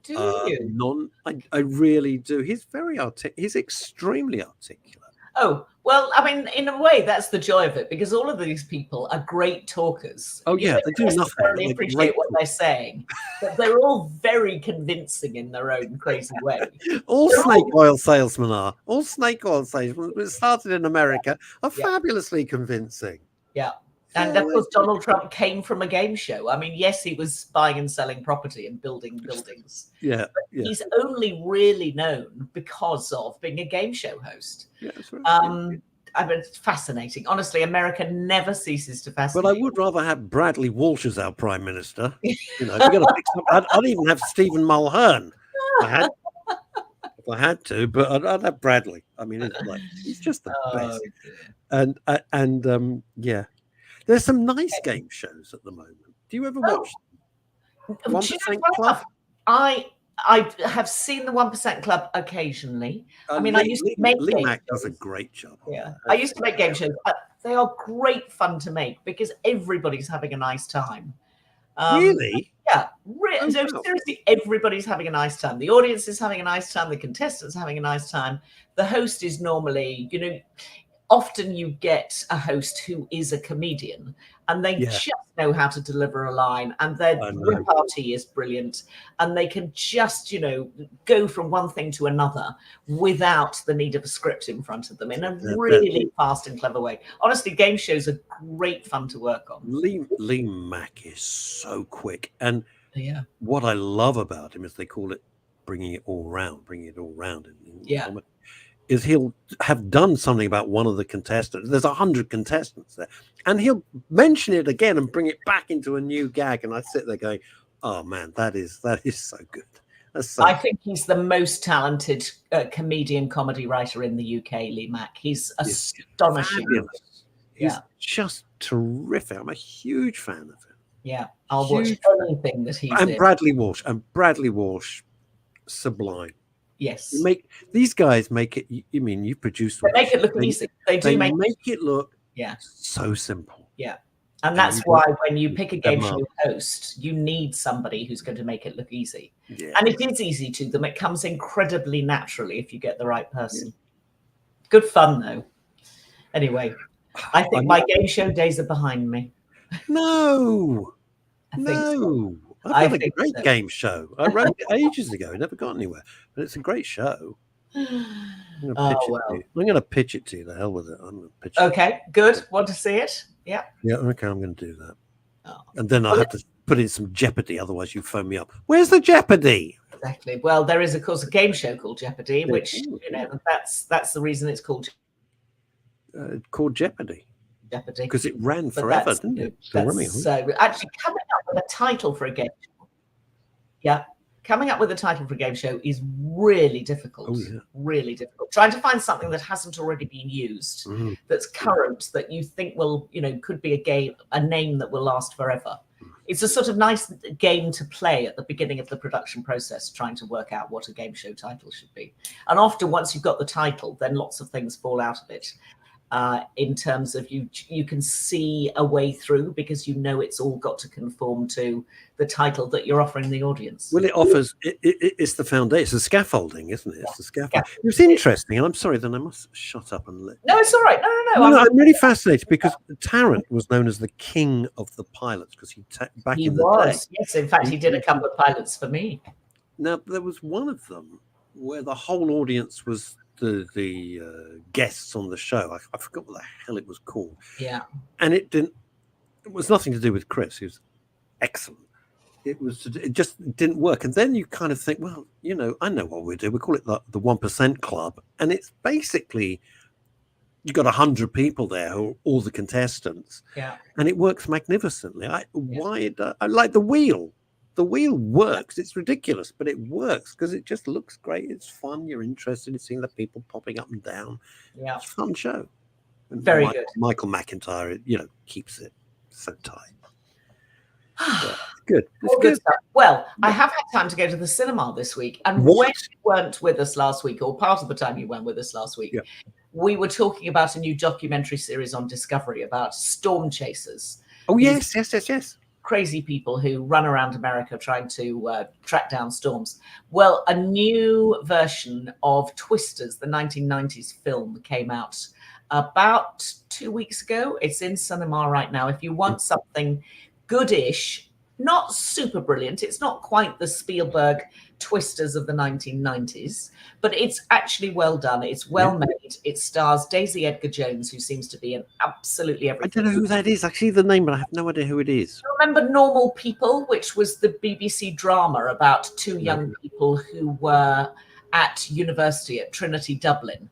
Do you? I really do. He's very he's extremely articulate. Oh, well, I mean, in a way, that's the joy of it because all of these people are great talkers. Oh, You yeah, don't they do nothing, but necessarily they're appreciate great what they're saying, but they're all very convincing in their own crazy way. All They're snake oil salesmen are. All snake oil salesmen, it started in America, are Yeah. fabulously convincing. Yeah. And of course, Donald Trump came from a game show. I mean, yes, he was buying and selling property and building buildings. Yeah. But he's only really known because of being a game show host. Yeah, that's right. I mean, it's fascinating. Honestly, America never ceases to fascinate. But I would rather have Bradley Walsh as our prime minister. You know, if you're gonna pick I'd even have Stephen Mulhern if I had to, but I'd have Bradley. I mean, he's just the best. Dear. And yeah, there's some nice game shows at the moment. Do you ever watch 1% Club? I have seen the 1% Club occasionally. I mean, I used to make Lee game Mack does shows. a great job. Yeah, I used to make game shows. They are great fun to make because everybody's having a nice time. Really? Yeah. Oh, So wow. seriously, everybody's having a nice time. The audience is having a nice time. The contestants are having a nice time. The host is normally, often you get a host who is a comedian and they just know how to deliver a line and their repartee is brilliant and they can just, go from one thing to another without the need of a script in front of them in a really fast and clever way. Honestly, game shows are great fun to work on. Lee Mack is so quick. And what I love about him is they call it bringing it all round in comedy. Is he'll have done something about one of the contestants. There's 100 contestants there, and he'll mention it again and bring it back into a new gag. And I sit there going, "Oh man, that is so good." I think he's the most talented comedian comedy writer in the UK. Lee Mack. He's astonishing. Fabulous. He's just terrific. I'm a huge fan of him. Yeah, I'll watch anything that he's in. Bradley Walsh, sublime. Yes. These guys make it. You mean you produce? They make it look easy. They make it look so simple. Yeah, and that's why when you pick a game show host, you need somebody who's going to make it look easy. Yeah. And it is easy to them. It comes incredibly naturally if you get the right person. Yeah. Good fun though. Anyway, I think my game show days are behind me. No. I've had a great game show. I wrote it ages ago. Never got anywhere, but it's a great show. I'm going to pitch it to you. The hell with it. I'm going to pitch it. Okay, good. Want to see it? Yeah. Yeah. Okay, I'm going to do that. And then I have to put in some Jeopardy. Otherwise, you phone me up. Where's the Jeopardy? Exactly. Well, there is, of course, a game show called Jeopardy, which that's the reason it's called. Called Jeopardy. Jeopardy because it ran forever, didn't it? So actually coming up with a title for a game show. Yeah. Coming up with a title for a game show is really difficult. Oh, yeah. Really difficult. Trying to find something that hasn't already been used, that's current, that you think will, could be a name that will last forever. It's a sort of nice game to play at the beginning of the production process, trying to work out what a game show title should be. And often once you've got the title, then lots of things fall out of it. In terms of you can see a way through because it's all got to conform to the title that you're offering the audience. Well, it offers it's the foundation, it's the scaffolding, isn't it? It's the scaffolding. It was interesting, and I'm sorry, then I must shut up and let. No, it's all right. No. I'm really fascinated because Tarrant was known as the king of the pilots because he was. Yes, in fact, he did a couple of pilots for me. Now there was one of them where the whole audience was the guests on the show. I forgot what the hell it was called. Yeah. And it was nothing to do with Chris. He was excellent. It just didn't work. And then you kind of think, well, I know what we do. We call it the 1% Club. And it's basically You've got 100 people there who are all the contestants. Yeah. And it works magnificently. I like the wheel. The wheel works. It's ridiculous, but it works because it just looks great. It's fun. You're interested in seeing the people popping up and down. Yeah. It's a fun show. And Very good. Michael McIntyre, keeps it so tight. Yeah, good. It's good. Stuff. Well, I have had time to go to the cinema this week. And when you weren't with us last week, or part of the time you weren't with us last week, we were talking about a new documentary series on Discovery about storm chasers. Oh, yes. Crazy people who run around America trying to track down storms. Well, a new version of Twisters, the 1990s film, came out about 2 weeks ago. It's in cinema right now. If you want something goodish, not super brilliant, it's not quite the Spielberg Twisters of the 1990s, but it's actually well done. It's well made. It stars Daisy Edgar Jones, who seems to be in absolutely everything. I don't know who that is. I see the name, but I have no idea who it is. Remember Normal People, which was the BBC drama about two young people who were at university at Trinity, Dublin?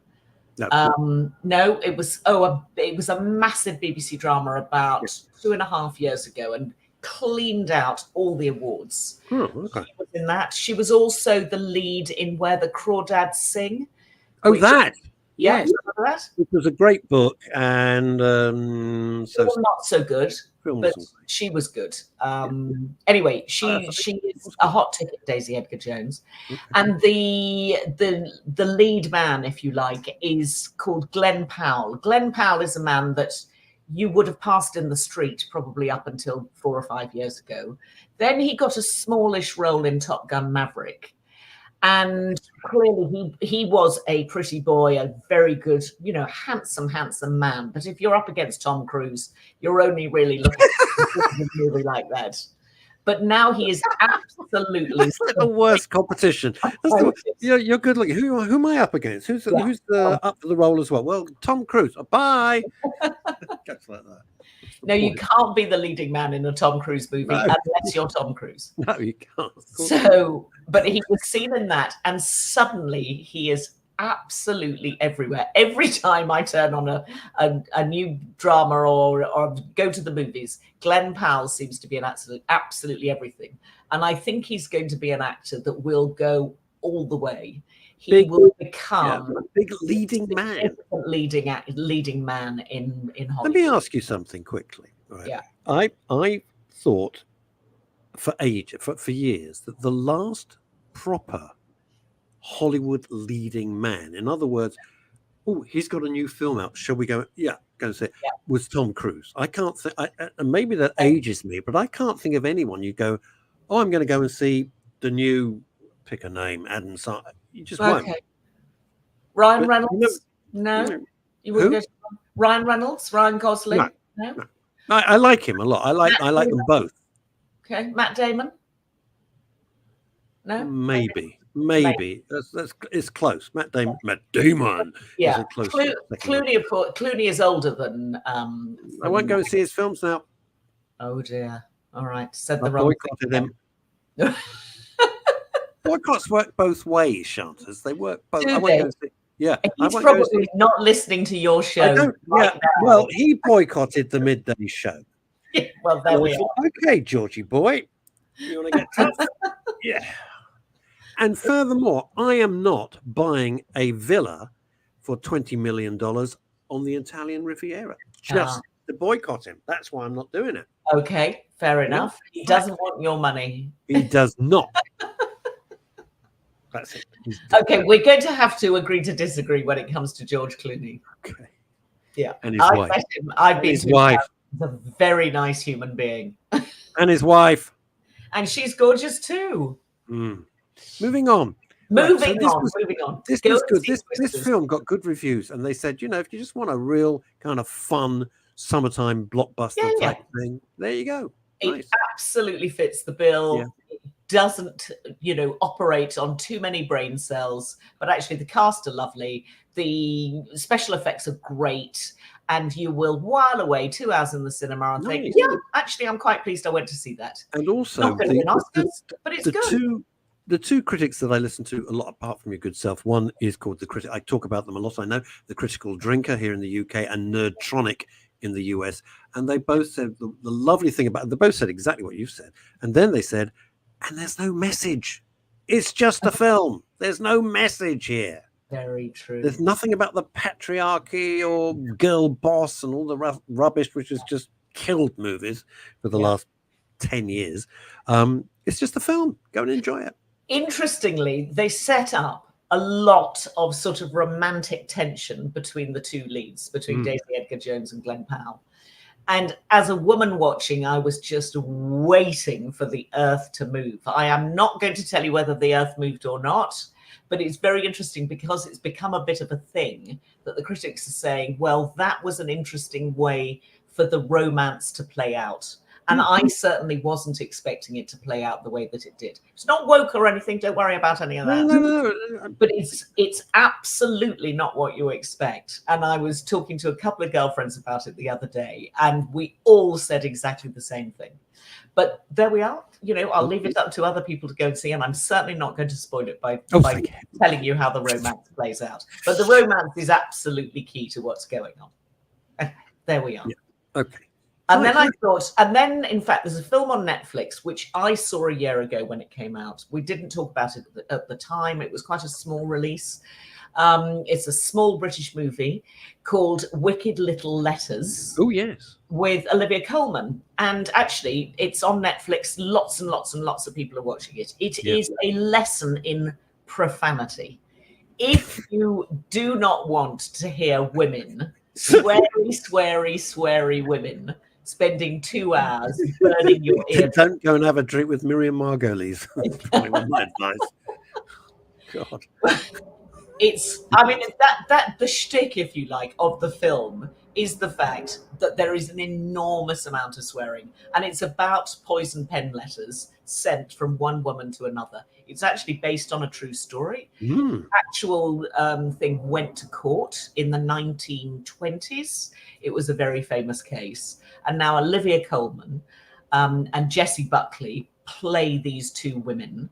No, it was a massive BBC drama about 2.5 years ago, and cleaned out all the awards. Oh, okay. She was in that. She was also the lead in Where the Crawdads Sing. Oh, that. Yeah, you remember that? It was a great book, and not so good, but she was good. Anyway, she is a hot ticket, Daisy Edgar Jones, and the lead man, if you like, is called Glenn Powell. Glenn Powell is a man that you would have passed in the street probably up until 4 or 5 years ago. Then he got a smallish role in Top Gun Maverick. And clearly he was a pretty boy, a very good, handsome man. But if you're up against Tom Cruise, you're only really looking at a movie like that. But now he is absolutely the worst competition. You're good looking. Who am I up against? Who's up for the role as well? Well, Tom Cruise. Bye. Just like that. No, you can't be the leading man in a Tom Cruise movie unless you're Tom Cruise. No, you can't. So, but he was seen in that, and suddenly he is absolutely everywhere. Every time I turn on a new drama or go to the movies, Glenn Powell seems to be an absolutely everything. And I think he's going to be an actor that will go all the way. He will become a big leading man. Leading man in Hollywood. Let me ask you something quickly. Right? Yeah. I thought for years that the last proper Hollywood leading man, in other words, he's got a new film out, shall we go? Go and see it. Was Tom Cruise. I can't think, and maybe that ages me, but I can't think of anyone you go, I'm going to go and see the new, pick a name, Adam Sandler. You just won't. Ryan Reynolds? No. You wouldn't go to Ryan Reynolds? Ryan Gosling? No. I like him a lot. I like them both. Okay. Matt Damon? No. Maybe. It's close. Matt Damon. Yeah. Clooney is older than. I won't go and see his films now. Oh dear. All right. Said the wrong thing. Boycotts work both ways, Chantas. They work both. I won't go see. Yeah, he's probably not listening to your show. Well, he boycotted the Midday show. Well, there we are. Okay, Georgie boy, you want to get tough? Yeah. And furthermore, I am not buying a villa for $20 million on the Italian Riviera just to boycott him. That's why I'm not doing it. Okay, fair enough. He doesn't want your money. He does not. That's it. Okay, we're going to have to agree to disagree when it comes to George Clooney. Okay. Yeah. And his wife. Met him. I've been his wife. He's a very nice human being. And his wife. And she's gorgeous too. Moving on. Moving on. This was good. This film got good reviews, and they said, if you just want a real kind of fun summertime blockbuster type thing, there you go. It absolutely fits the bill. Yeah. Doesn't operate on too many brain cells, but actually the cast are lovely, the special effects are great, and you will while away 2 hours in the cinema and think, actually I'm quite pleased I went to see that. And also not going to win Oscars, but it's good. the two critics that I listen to a lot, apart from your good self, one is called The Critic. I talk about them a lot. I know The Critical Drinker here in the UK and Nerdtronic in the US. And they both said the lovely thing about it, they both said exactly what you've said. And then they said, and there's no message. It's just a film. There's no message here. Very true. There's nothing about the patriarchy or girl boss and all the rubbish which has just killed movies for the last 10 years. It's just a film. Go and enjoy it. Interestingly, they set up a lot of sort of romantic tension between the two leads, between Daisy Edgar Jones and Glenn Powell. And as a woman watching, I was just waiting for the earth to move. I am not going to tell you whether the earth moved or not, but it's very interesting because it's become a bit of a thing that the critics are saying, well, that was an interesting way for the romance to play out. And I certainly wasn't expecting it to play out the way that it did. It's not woke or anything. Don't worry about any of that. No. But it's absolutely not what you expect. And I was talking to a couple of girlfriends about it the other day, and we all said exactly the same thing. But there we are. You know, I'll leave it up to other people to go and see, and I'm certainly not going to spoil it by telling you how the romance plays out. But the romance is absolutely key to what's going on. And there we are. Yeah. Okay. And then I thought, and then in fact, there's a film on Netflix, which I saw a year ago when it came out. We didn't talk about it at the time. It was quite a small release. It's a small British movie called Wicked Little Letters. Oh, yes. With Olivia Colman. And actually, it's on Netflix. Lots and lots and lots of people are watching it. It is a lesson in profanity. If you do not want to hear women, sweary women, spending 2 hours burning your ear. Don't go and have a drink with Miriam Margolyes. That's probably my advice. God. I mean, that the shtick, if you like, of the film is the fact that there is an enormous amount of swearing, and it's about poison pen letters sent from one woman to another. It's actually based on a true story. Actual thing went to court in the 1920s. It was a very famous case. And now Olivia Colman and Jessie Buckley play these two women.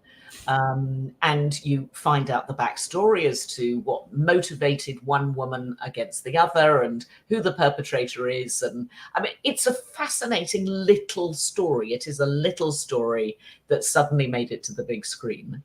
And you find out the backstory as to what motivated one woman against the other and who the perpetrator is. And I mean, it's a fascinating little story. It is a little story that suddenly made it to the big screen.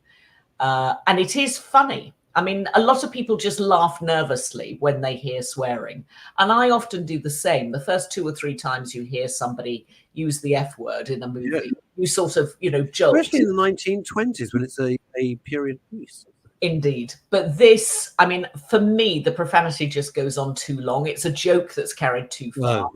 And it is funny. I mean, a lot of people just laugh nervously when they hear swearing. And I often do the same. The first 2 or 3 times you hear somebody use the F word in a movie, you sort of, jolt. Especially in the 1920s when it's a period piece. Indeed. But this, I mean, for me, the profanity just goes on too long. It's a joke that's carried too far.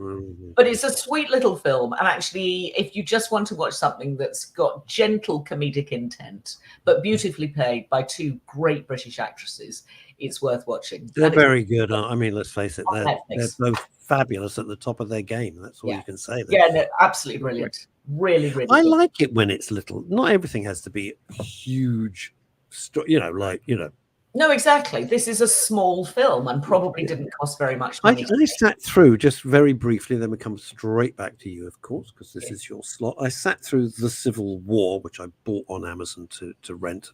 But it's a sweet little film. And actually, if you just want to watch something that's got gentle comedic intent, but beautifully played by 2 great British actresses, it's worth watching. They're very good. I mean, let's face it, they're both fabulous at the top of their game. That's all you can say. Yeah, no, absolutely brilliant. Really, really I good. like it when it's little. Not everything has to be huge. No, exactly. This is a small film and probably didn't cost very much money. I sat through, just very briefly, then we come straight back to you, of course, because this is your slot. I sat through The Civil War, which I bought on Amazon to rent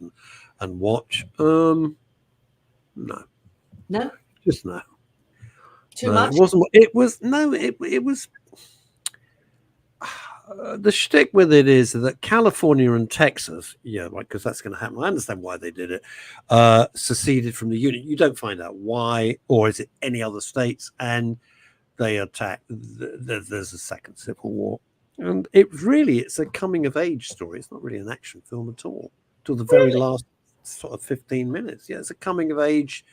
and watch. No. Just no. Too much? It was the shtick with it is that California and Texas, because that's going to happen. I understand why they did it. Seceded from the Union. You don't find out why, or is it any other states? And they attack. There's a second Civil War, and it's a coming of age story. It's not really an action film at all. Till the very last sort of 15 minutes. Yeah, it's a coming of age,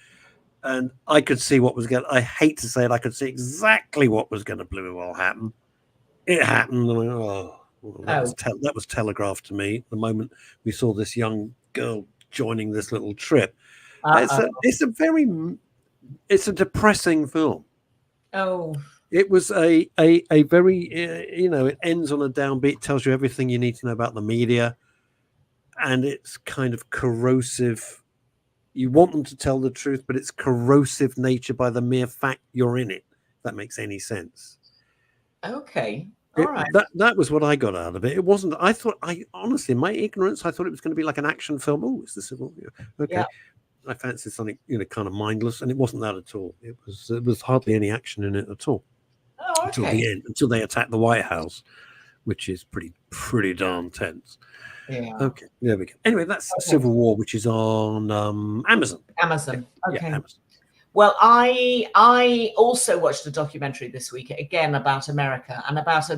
and I could see what was going. I hate to say it, I could see exactly what was going to blooming well happen. It happened. That was telegraphed to me the moment we saw this young girl joining this little trip. It's a depressing film. Oh, it was a very it ends on a downbeat, tells you everything you need to know about the media, and it's kind of corrosive. You want them to tell the truth, but it's corrosive nature by the mere fact you're in it. If that makes any sense. Okay. All right. That was what I got out of it. It wasn't. I honestly, in my ignorance, I thought it was going to be like an action film. Oh, it's the Civil War. Okay. Yeah. I fancied something, kind of mindless, and it wasn't that at all. It was hardly any action in it at all. Oh, okay. Until the end, until they attack the White House, which is pretty darn tense. Yeah. Okay, there we go. Anyway, that's Civil War, which is on Amazon. Amazon. Okay. Yeah, Amazon. Well, I also watched a documentary this week, again about America, and about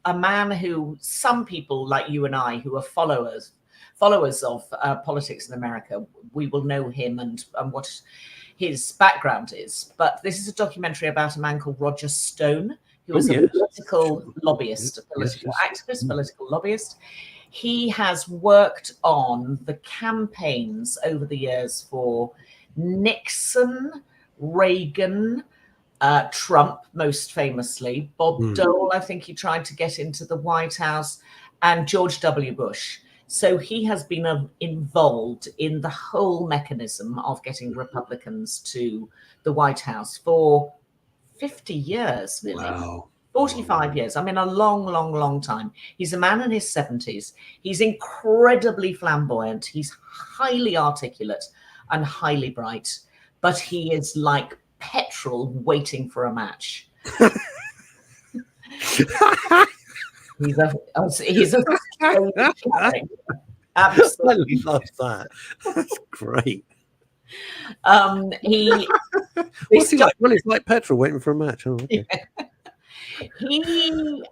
a man who some people like you and I, who are followers of politics in America, we will know him and what his background is. But this is a documentary about a man called Roger Stone, who is a political lobbyist, a political activist, political lobbyist. He has worked on the campaigns over the years for Nixon, Reagan, Trump, most famously, Bob Dole, I think he tried to get into the White House, and George W. Bush. So he has been involved in the whole mechanism of getting Republicans to the White House for 50 years, nearly. Wow. 45 years. I mean, a long, long, long time. He's a man in his 70s. He's incredibly flamboyant. He's highly articulate and highly bright, but he is like petrol waiting for a match. He's a absolutely. I love that. That's great. What's he like? Well, it's like petrol waiting for a match. Oh, okay. Yeah.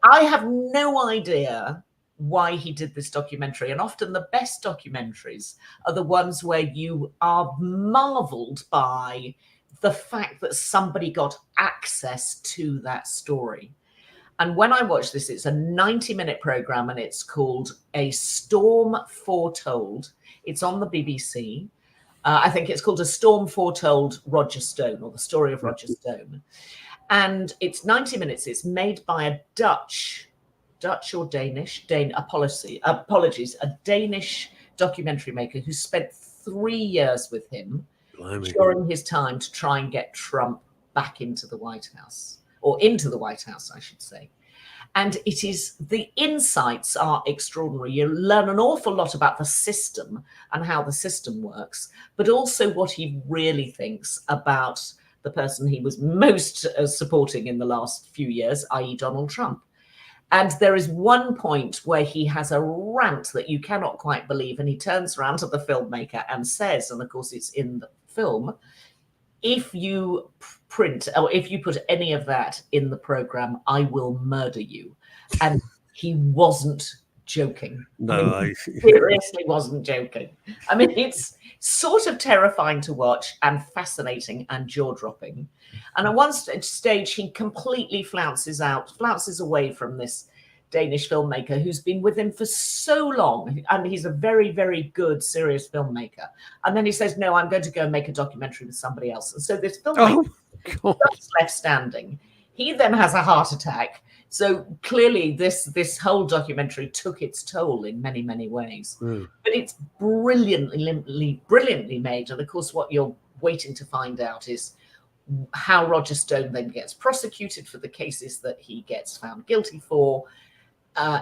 I have no idea why he did this documentary, and often the best documentaries are the ones where you are marveled by the fact that somebody got access to that story. And when I watched this, it's a 90-minute program, and it's called A Storm Foretold. It's on the BBC. I think it's called A Storm Foretold Roger Stone, or the story of Roger Stone. And it's 90 minutes. It's made by a Dutch or Danish, apologies, a Danish documentary maker who spent 3 years with him during his time to try and get Trump back into the White House. Or into the White House, I should say. And the insights are extraordinary. You learn an awful lot about the system and how the system works, but also what he really thinks about the person he was most supporting in the last few years, i.e. Donald Trump. And there is one point where he has a rant that you cannot quite believe, and he turns around to the filmmaker and says, and of course it's in the film, if you print or if you put any of that in the program, I will murder you. And he wasn't joking. No, I mean, he seriously wasn't joking. I mean, it's sort of terrifying to watch and fascinating and jaw-dropping. And at one stage, he completely flounces away from this Danish filmmaker who's been with him for so long, and he's a very, very good, serious filmmaker. And then he says, no, I'm going to go and make a documentary with somebody else. And so this filmmaker is left standing. He then has a heart attack. So clearly this whole documentary took its toll in many, many ways. But it's brilliantly made. And of course, what you're waiting to find out is how Roger Stone then gets prosecuted for the cases that he gets found guilty for,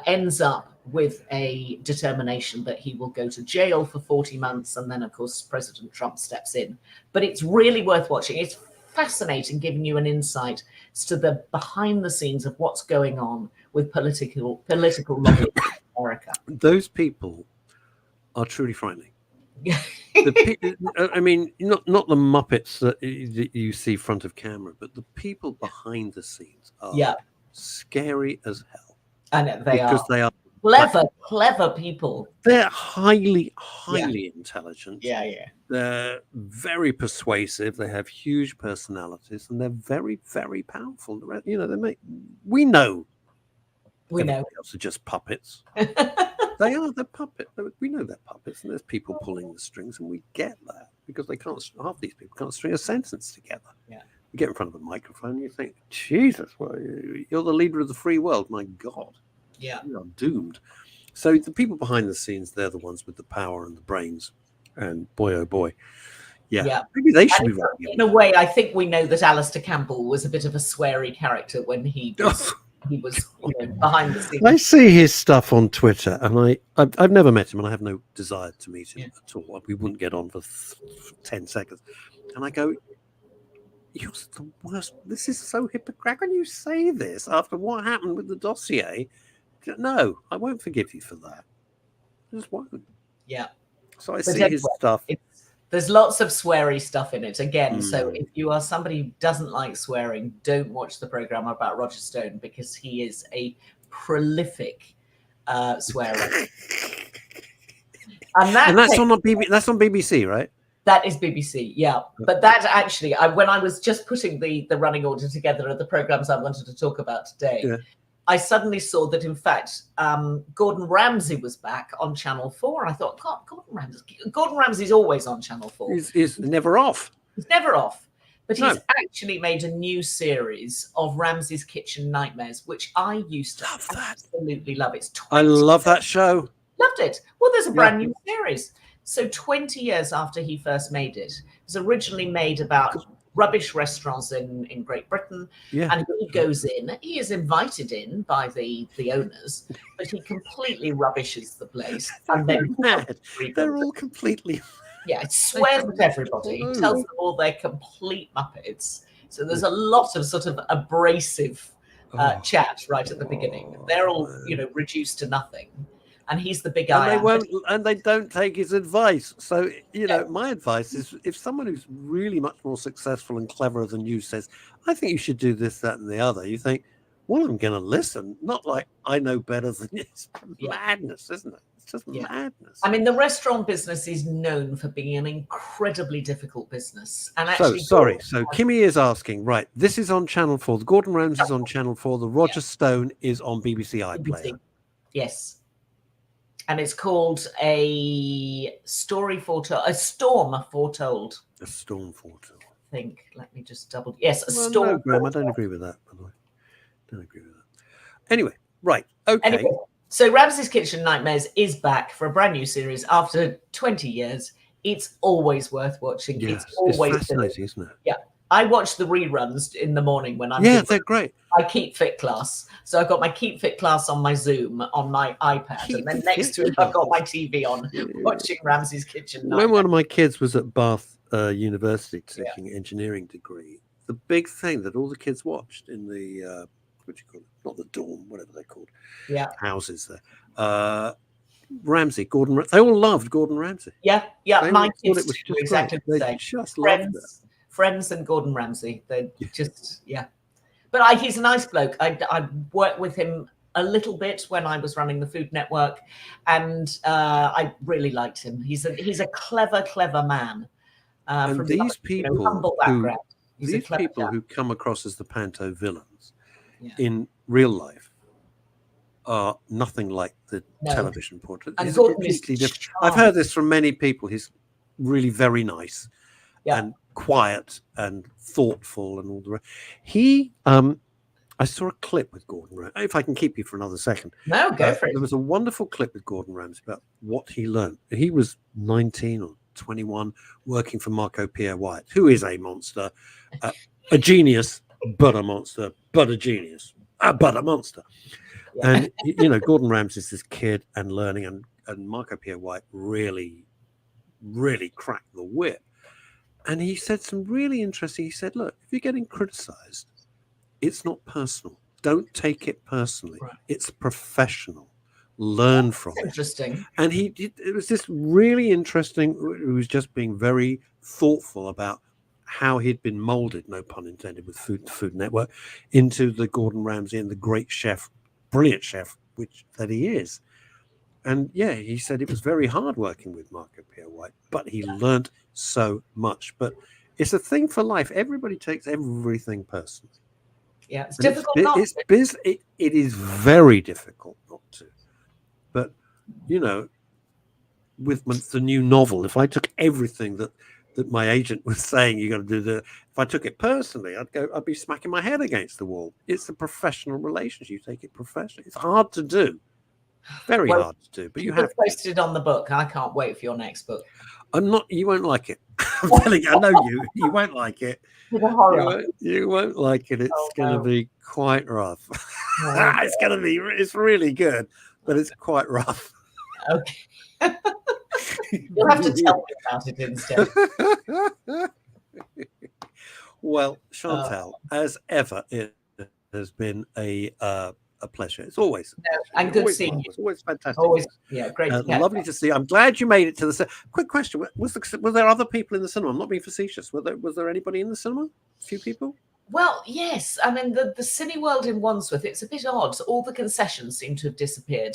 ends up with a determination that he will go to jail for 40 months. And then, of course, President Trump steps in. But it's really worth watching. It's fascinating, giving you an insight as to the behind the scenes of what's going on with political lobby in America. Those people are truly frightening. I mean, not the Muppets that you see front of camera, but the people behind the scenes are scary as hell. And they are clever people. They're highly intelligent. Yeah. They're very persuasive. They have huge personalities, and they're very, very powerful. You know, we know. Else are just puppets. They're puppets. We know they're puppets, and there's people pulling the strings, and we get that because half these people can't string a sentence together. Yeah. You get in front of a microphone, and you think, Jesus, well, you're the leader of the free world. My God. Yeah. You are doomed. So the people behind the scenes, they're the ones with the power and the brains. And boy, oh boy. Yeah. Maybe they should be writing. In a way, I think we know that Alistair Campbell was a bit of a sweary character when he was he was behind the scenes. I see his stuff on Twitter, and I've never met him, and I have no desire to meet him at all. We wouldn't get on for 10 seconds. And I go, you're the worst. This is so hypocritical. When you say this after what happened with the dossier, no, I won't forgive you for that. I just won't. Yeah. So I see his stuff. There's lots of sweary stuff in it. Again, so if you are somebody who doesn't like swearing, don't watch the program about Roger Stone, because he is a prolific swearer. And that's on BBC, right? That is BBC, yeah. But that actually, when I was just putting the running order together of the programs I wanted to talk about today, I suddenly saw that, in fact, Gordon Ramsay was back on Channel 4. And I thought, God, Gordon Ramsay's always on Channel 4. He's never off. He's never off. But he's actually made a new series of Ramsay's Kitchen Nightmares, which I used to absolutely love. I love that show. Loved it. Well, there's a brand new series. So 20 years after he first made it, it was originally made about rubbish restaurants in Great Britain. Yeah. And he goes in, he is invited in by the owners, but he completely rubbishes the place. And then they're all completely... Yeah, it swears at everybody. It tells them all they're complete muppets. So there's a lot of sort of abrasive chat right at the beginning. They're all, reduced to nothing. And he's the big guy. And they don't take his advice. So, my advice is, if someone who's really much more successful and cleverer than you says, I think you should do this, that, and the other, you think, well, I'm going to listen. Not like I know better than you. It's madness, isn't it? It's just madness. I mean, the restaurant business is known for being an incredibly difficult business. And actually, So Kimmy is asking, right, this is on Channel 4. The Gordon Ramsay is on Channel 4. The Roger Stone is on BBC iPlayer. Yes. And it's called A Storm Foretold. A Storm Foretold. I think. Let me just double. Yes, A Storm. No, Graham, I don't agree with that, by the way. Don't agree with that. Anyway, right. Okay. Anyway, so Ramsay's Kitchen Nightmares is back for a brand new series after 20 years. It's always worth watching. Yes, it's always fascinating, isn't it? Yeah. I watch the reruns in the morning when I'm they're great. I Keep Fit class. So I've got my Keep Fit class on my Zoom on my iPad, and then next to it I've got my TV on watching Ramsay's Kitchen Nightmares. When one of my kids was at Bath University taking an engineering degree, the big thing that all the kids watched in the what do you call it? Not the dorm, whatever they're called. Yeah. Houses there. Gordon. They all loved Gordon Ramsay. Yeah. They my kids it was do exactly the same. They just loved it. Friends and Gordon Ramsay. They just But he's a nice bloke. I worked with him a little bit when I was running the Food Network, and I really liked him. He's a clever man. And from these people, humble background. These people who come across as the panto villains in real life are nothing like the television portrait. And Gordon is different. I've heard this from many people. He's really very nice and quiet and thoughtful and all the rest. I saw a clip with Gordon Ramsay. If I can keep you for another second. No, go for it. There was a wonderful clip with Gordon Ramsay about what he learned. He was 19 or 21 working for Marco Pierre White, who is a monster, a genius, but a monster, but a genius, but a monster. And, Gordon Ramsay's this kid and learning, and Marco Pierre White really, really cracked the whip. And he said some really interesting, he said, look, if you're getting criticized, it's not personal. Don't take it personally. Right. It's professional. Learn from it. Interesting. And it was this really interesting, he was just being very thoughtful about how he'd been molded, no pun intended, with Food Network, into the Gordon Ramsay and the great chef, brilliant chef, that he is. And he said it was very hard working with Marco Pierre White, but he learned so much. But it's a thing for life. Everybody takes everything personally. Yeah, it's difficult not to. It is very difficult not to. But, with the new novel, if I took everything that my agent was saying, you got to do if I took it personally, I'd be smacking my head against the wall. It's a professional relationship. You take it professionally. It's hard to do. Very hard to do, but you have posted on the book. I can't wait for your next book. You won't like it. I'm telling you, I know you won't like it. You won't like it. It's going to be quite rough. It's really good, but it's quite rough. Okay. You'll have to tell me about it instead. Well, Chantal, as ever, it has been a pleasure. It's always a pleasure. And good seeing you. It's always fantastic. Always, yeah, great. Lovely to see you. I'm glad you made it to the. Quick question: were there other people in the cinema? I'm not being facetious. Was there anybody in the cinema? A few people. Well, yes. I mean, the Cineworld in Wandsworth, it's a bit odd. All the concessions seem to have disappeared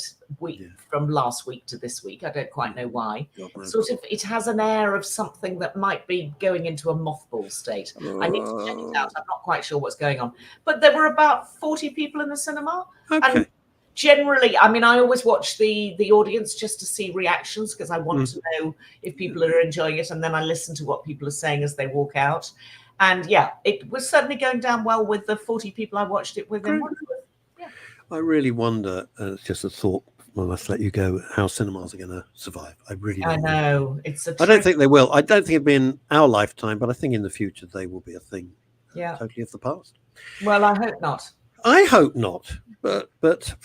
from last week to this week. I don't quite know why. Sort of, it has an air of something that might be going into a mothball state. I need to check it out. I'm not quite sure what's going on. But there were about 40 people in the cinema. Okay. And generally, I mean, I always watch the audience just to see reactions because I want to know if people are enjoying it. And then I listen to what people are saying as they walk out. And yeah, it was certainly going down well with the 40 people I watched it with in Wandsworth. Yeah. I really wonder, it's just a thought, I must let you go, how cinemas are going to survive. I really don't know. I don't think they will. I don't think it'll be in our lifetime, but I think in the future they will be a thing totally of the past. Well, I hope not. I hope not. But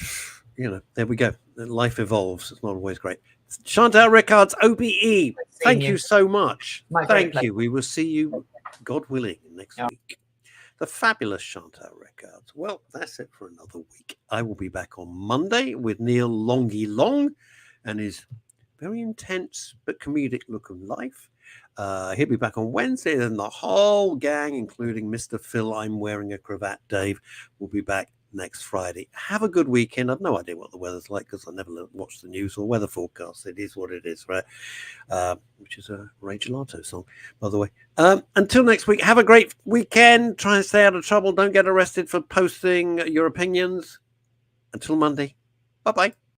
you know, there we go. Life evolves. It's not always great. Chantal Rickards OBE, thank you so much. Thank you. We will see you, God willing, next week. The fabulous Chantal Rickards. Well, that's it for another week. I will be back on Monday with Neil Longy Long and his very intense but comedic look of life. He'll be back on Wednesday, and the whole gang, including Mr. Phil, I'm wearing a cravat, Dave, will be back next Friday. Have a good weekend. I've no idea what the weather's like because I never watch the news or weather forecast. It is what it is, right? Which is a Ray Gelato song, by the way. Until next week, have a great weekend. Try and stay out of trouble. Don't get arrested for posting your opinions. Until Monday. Bye-bye.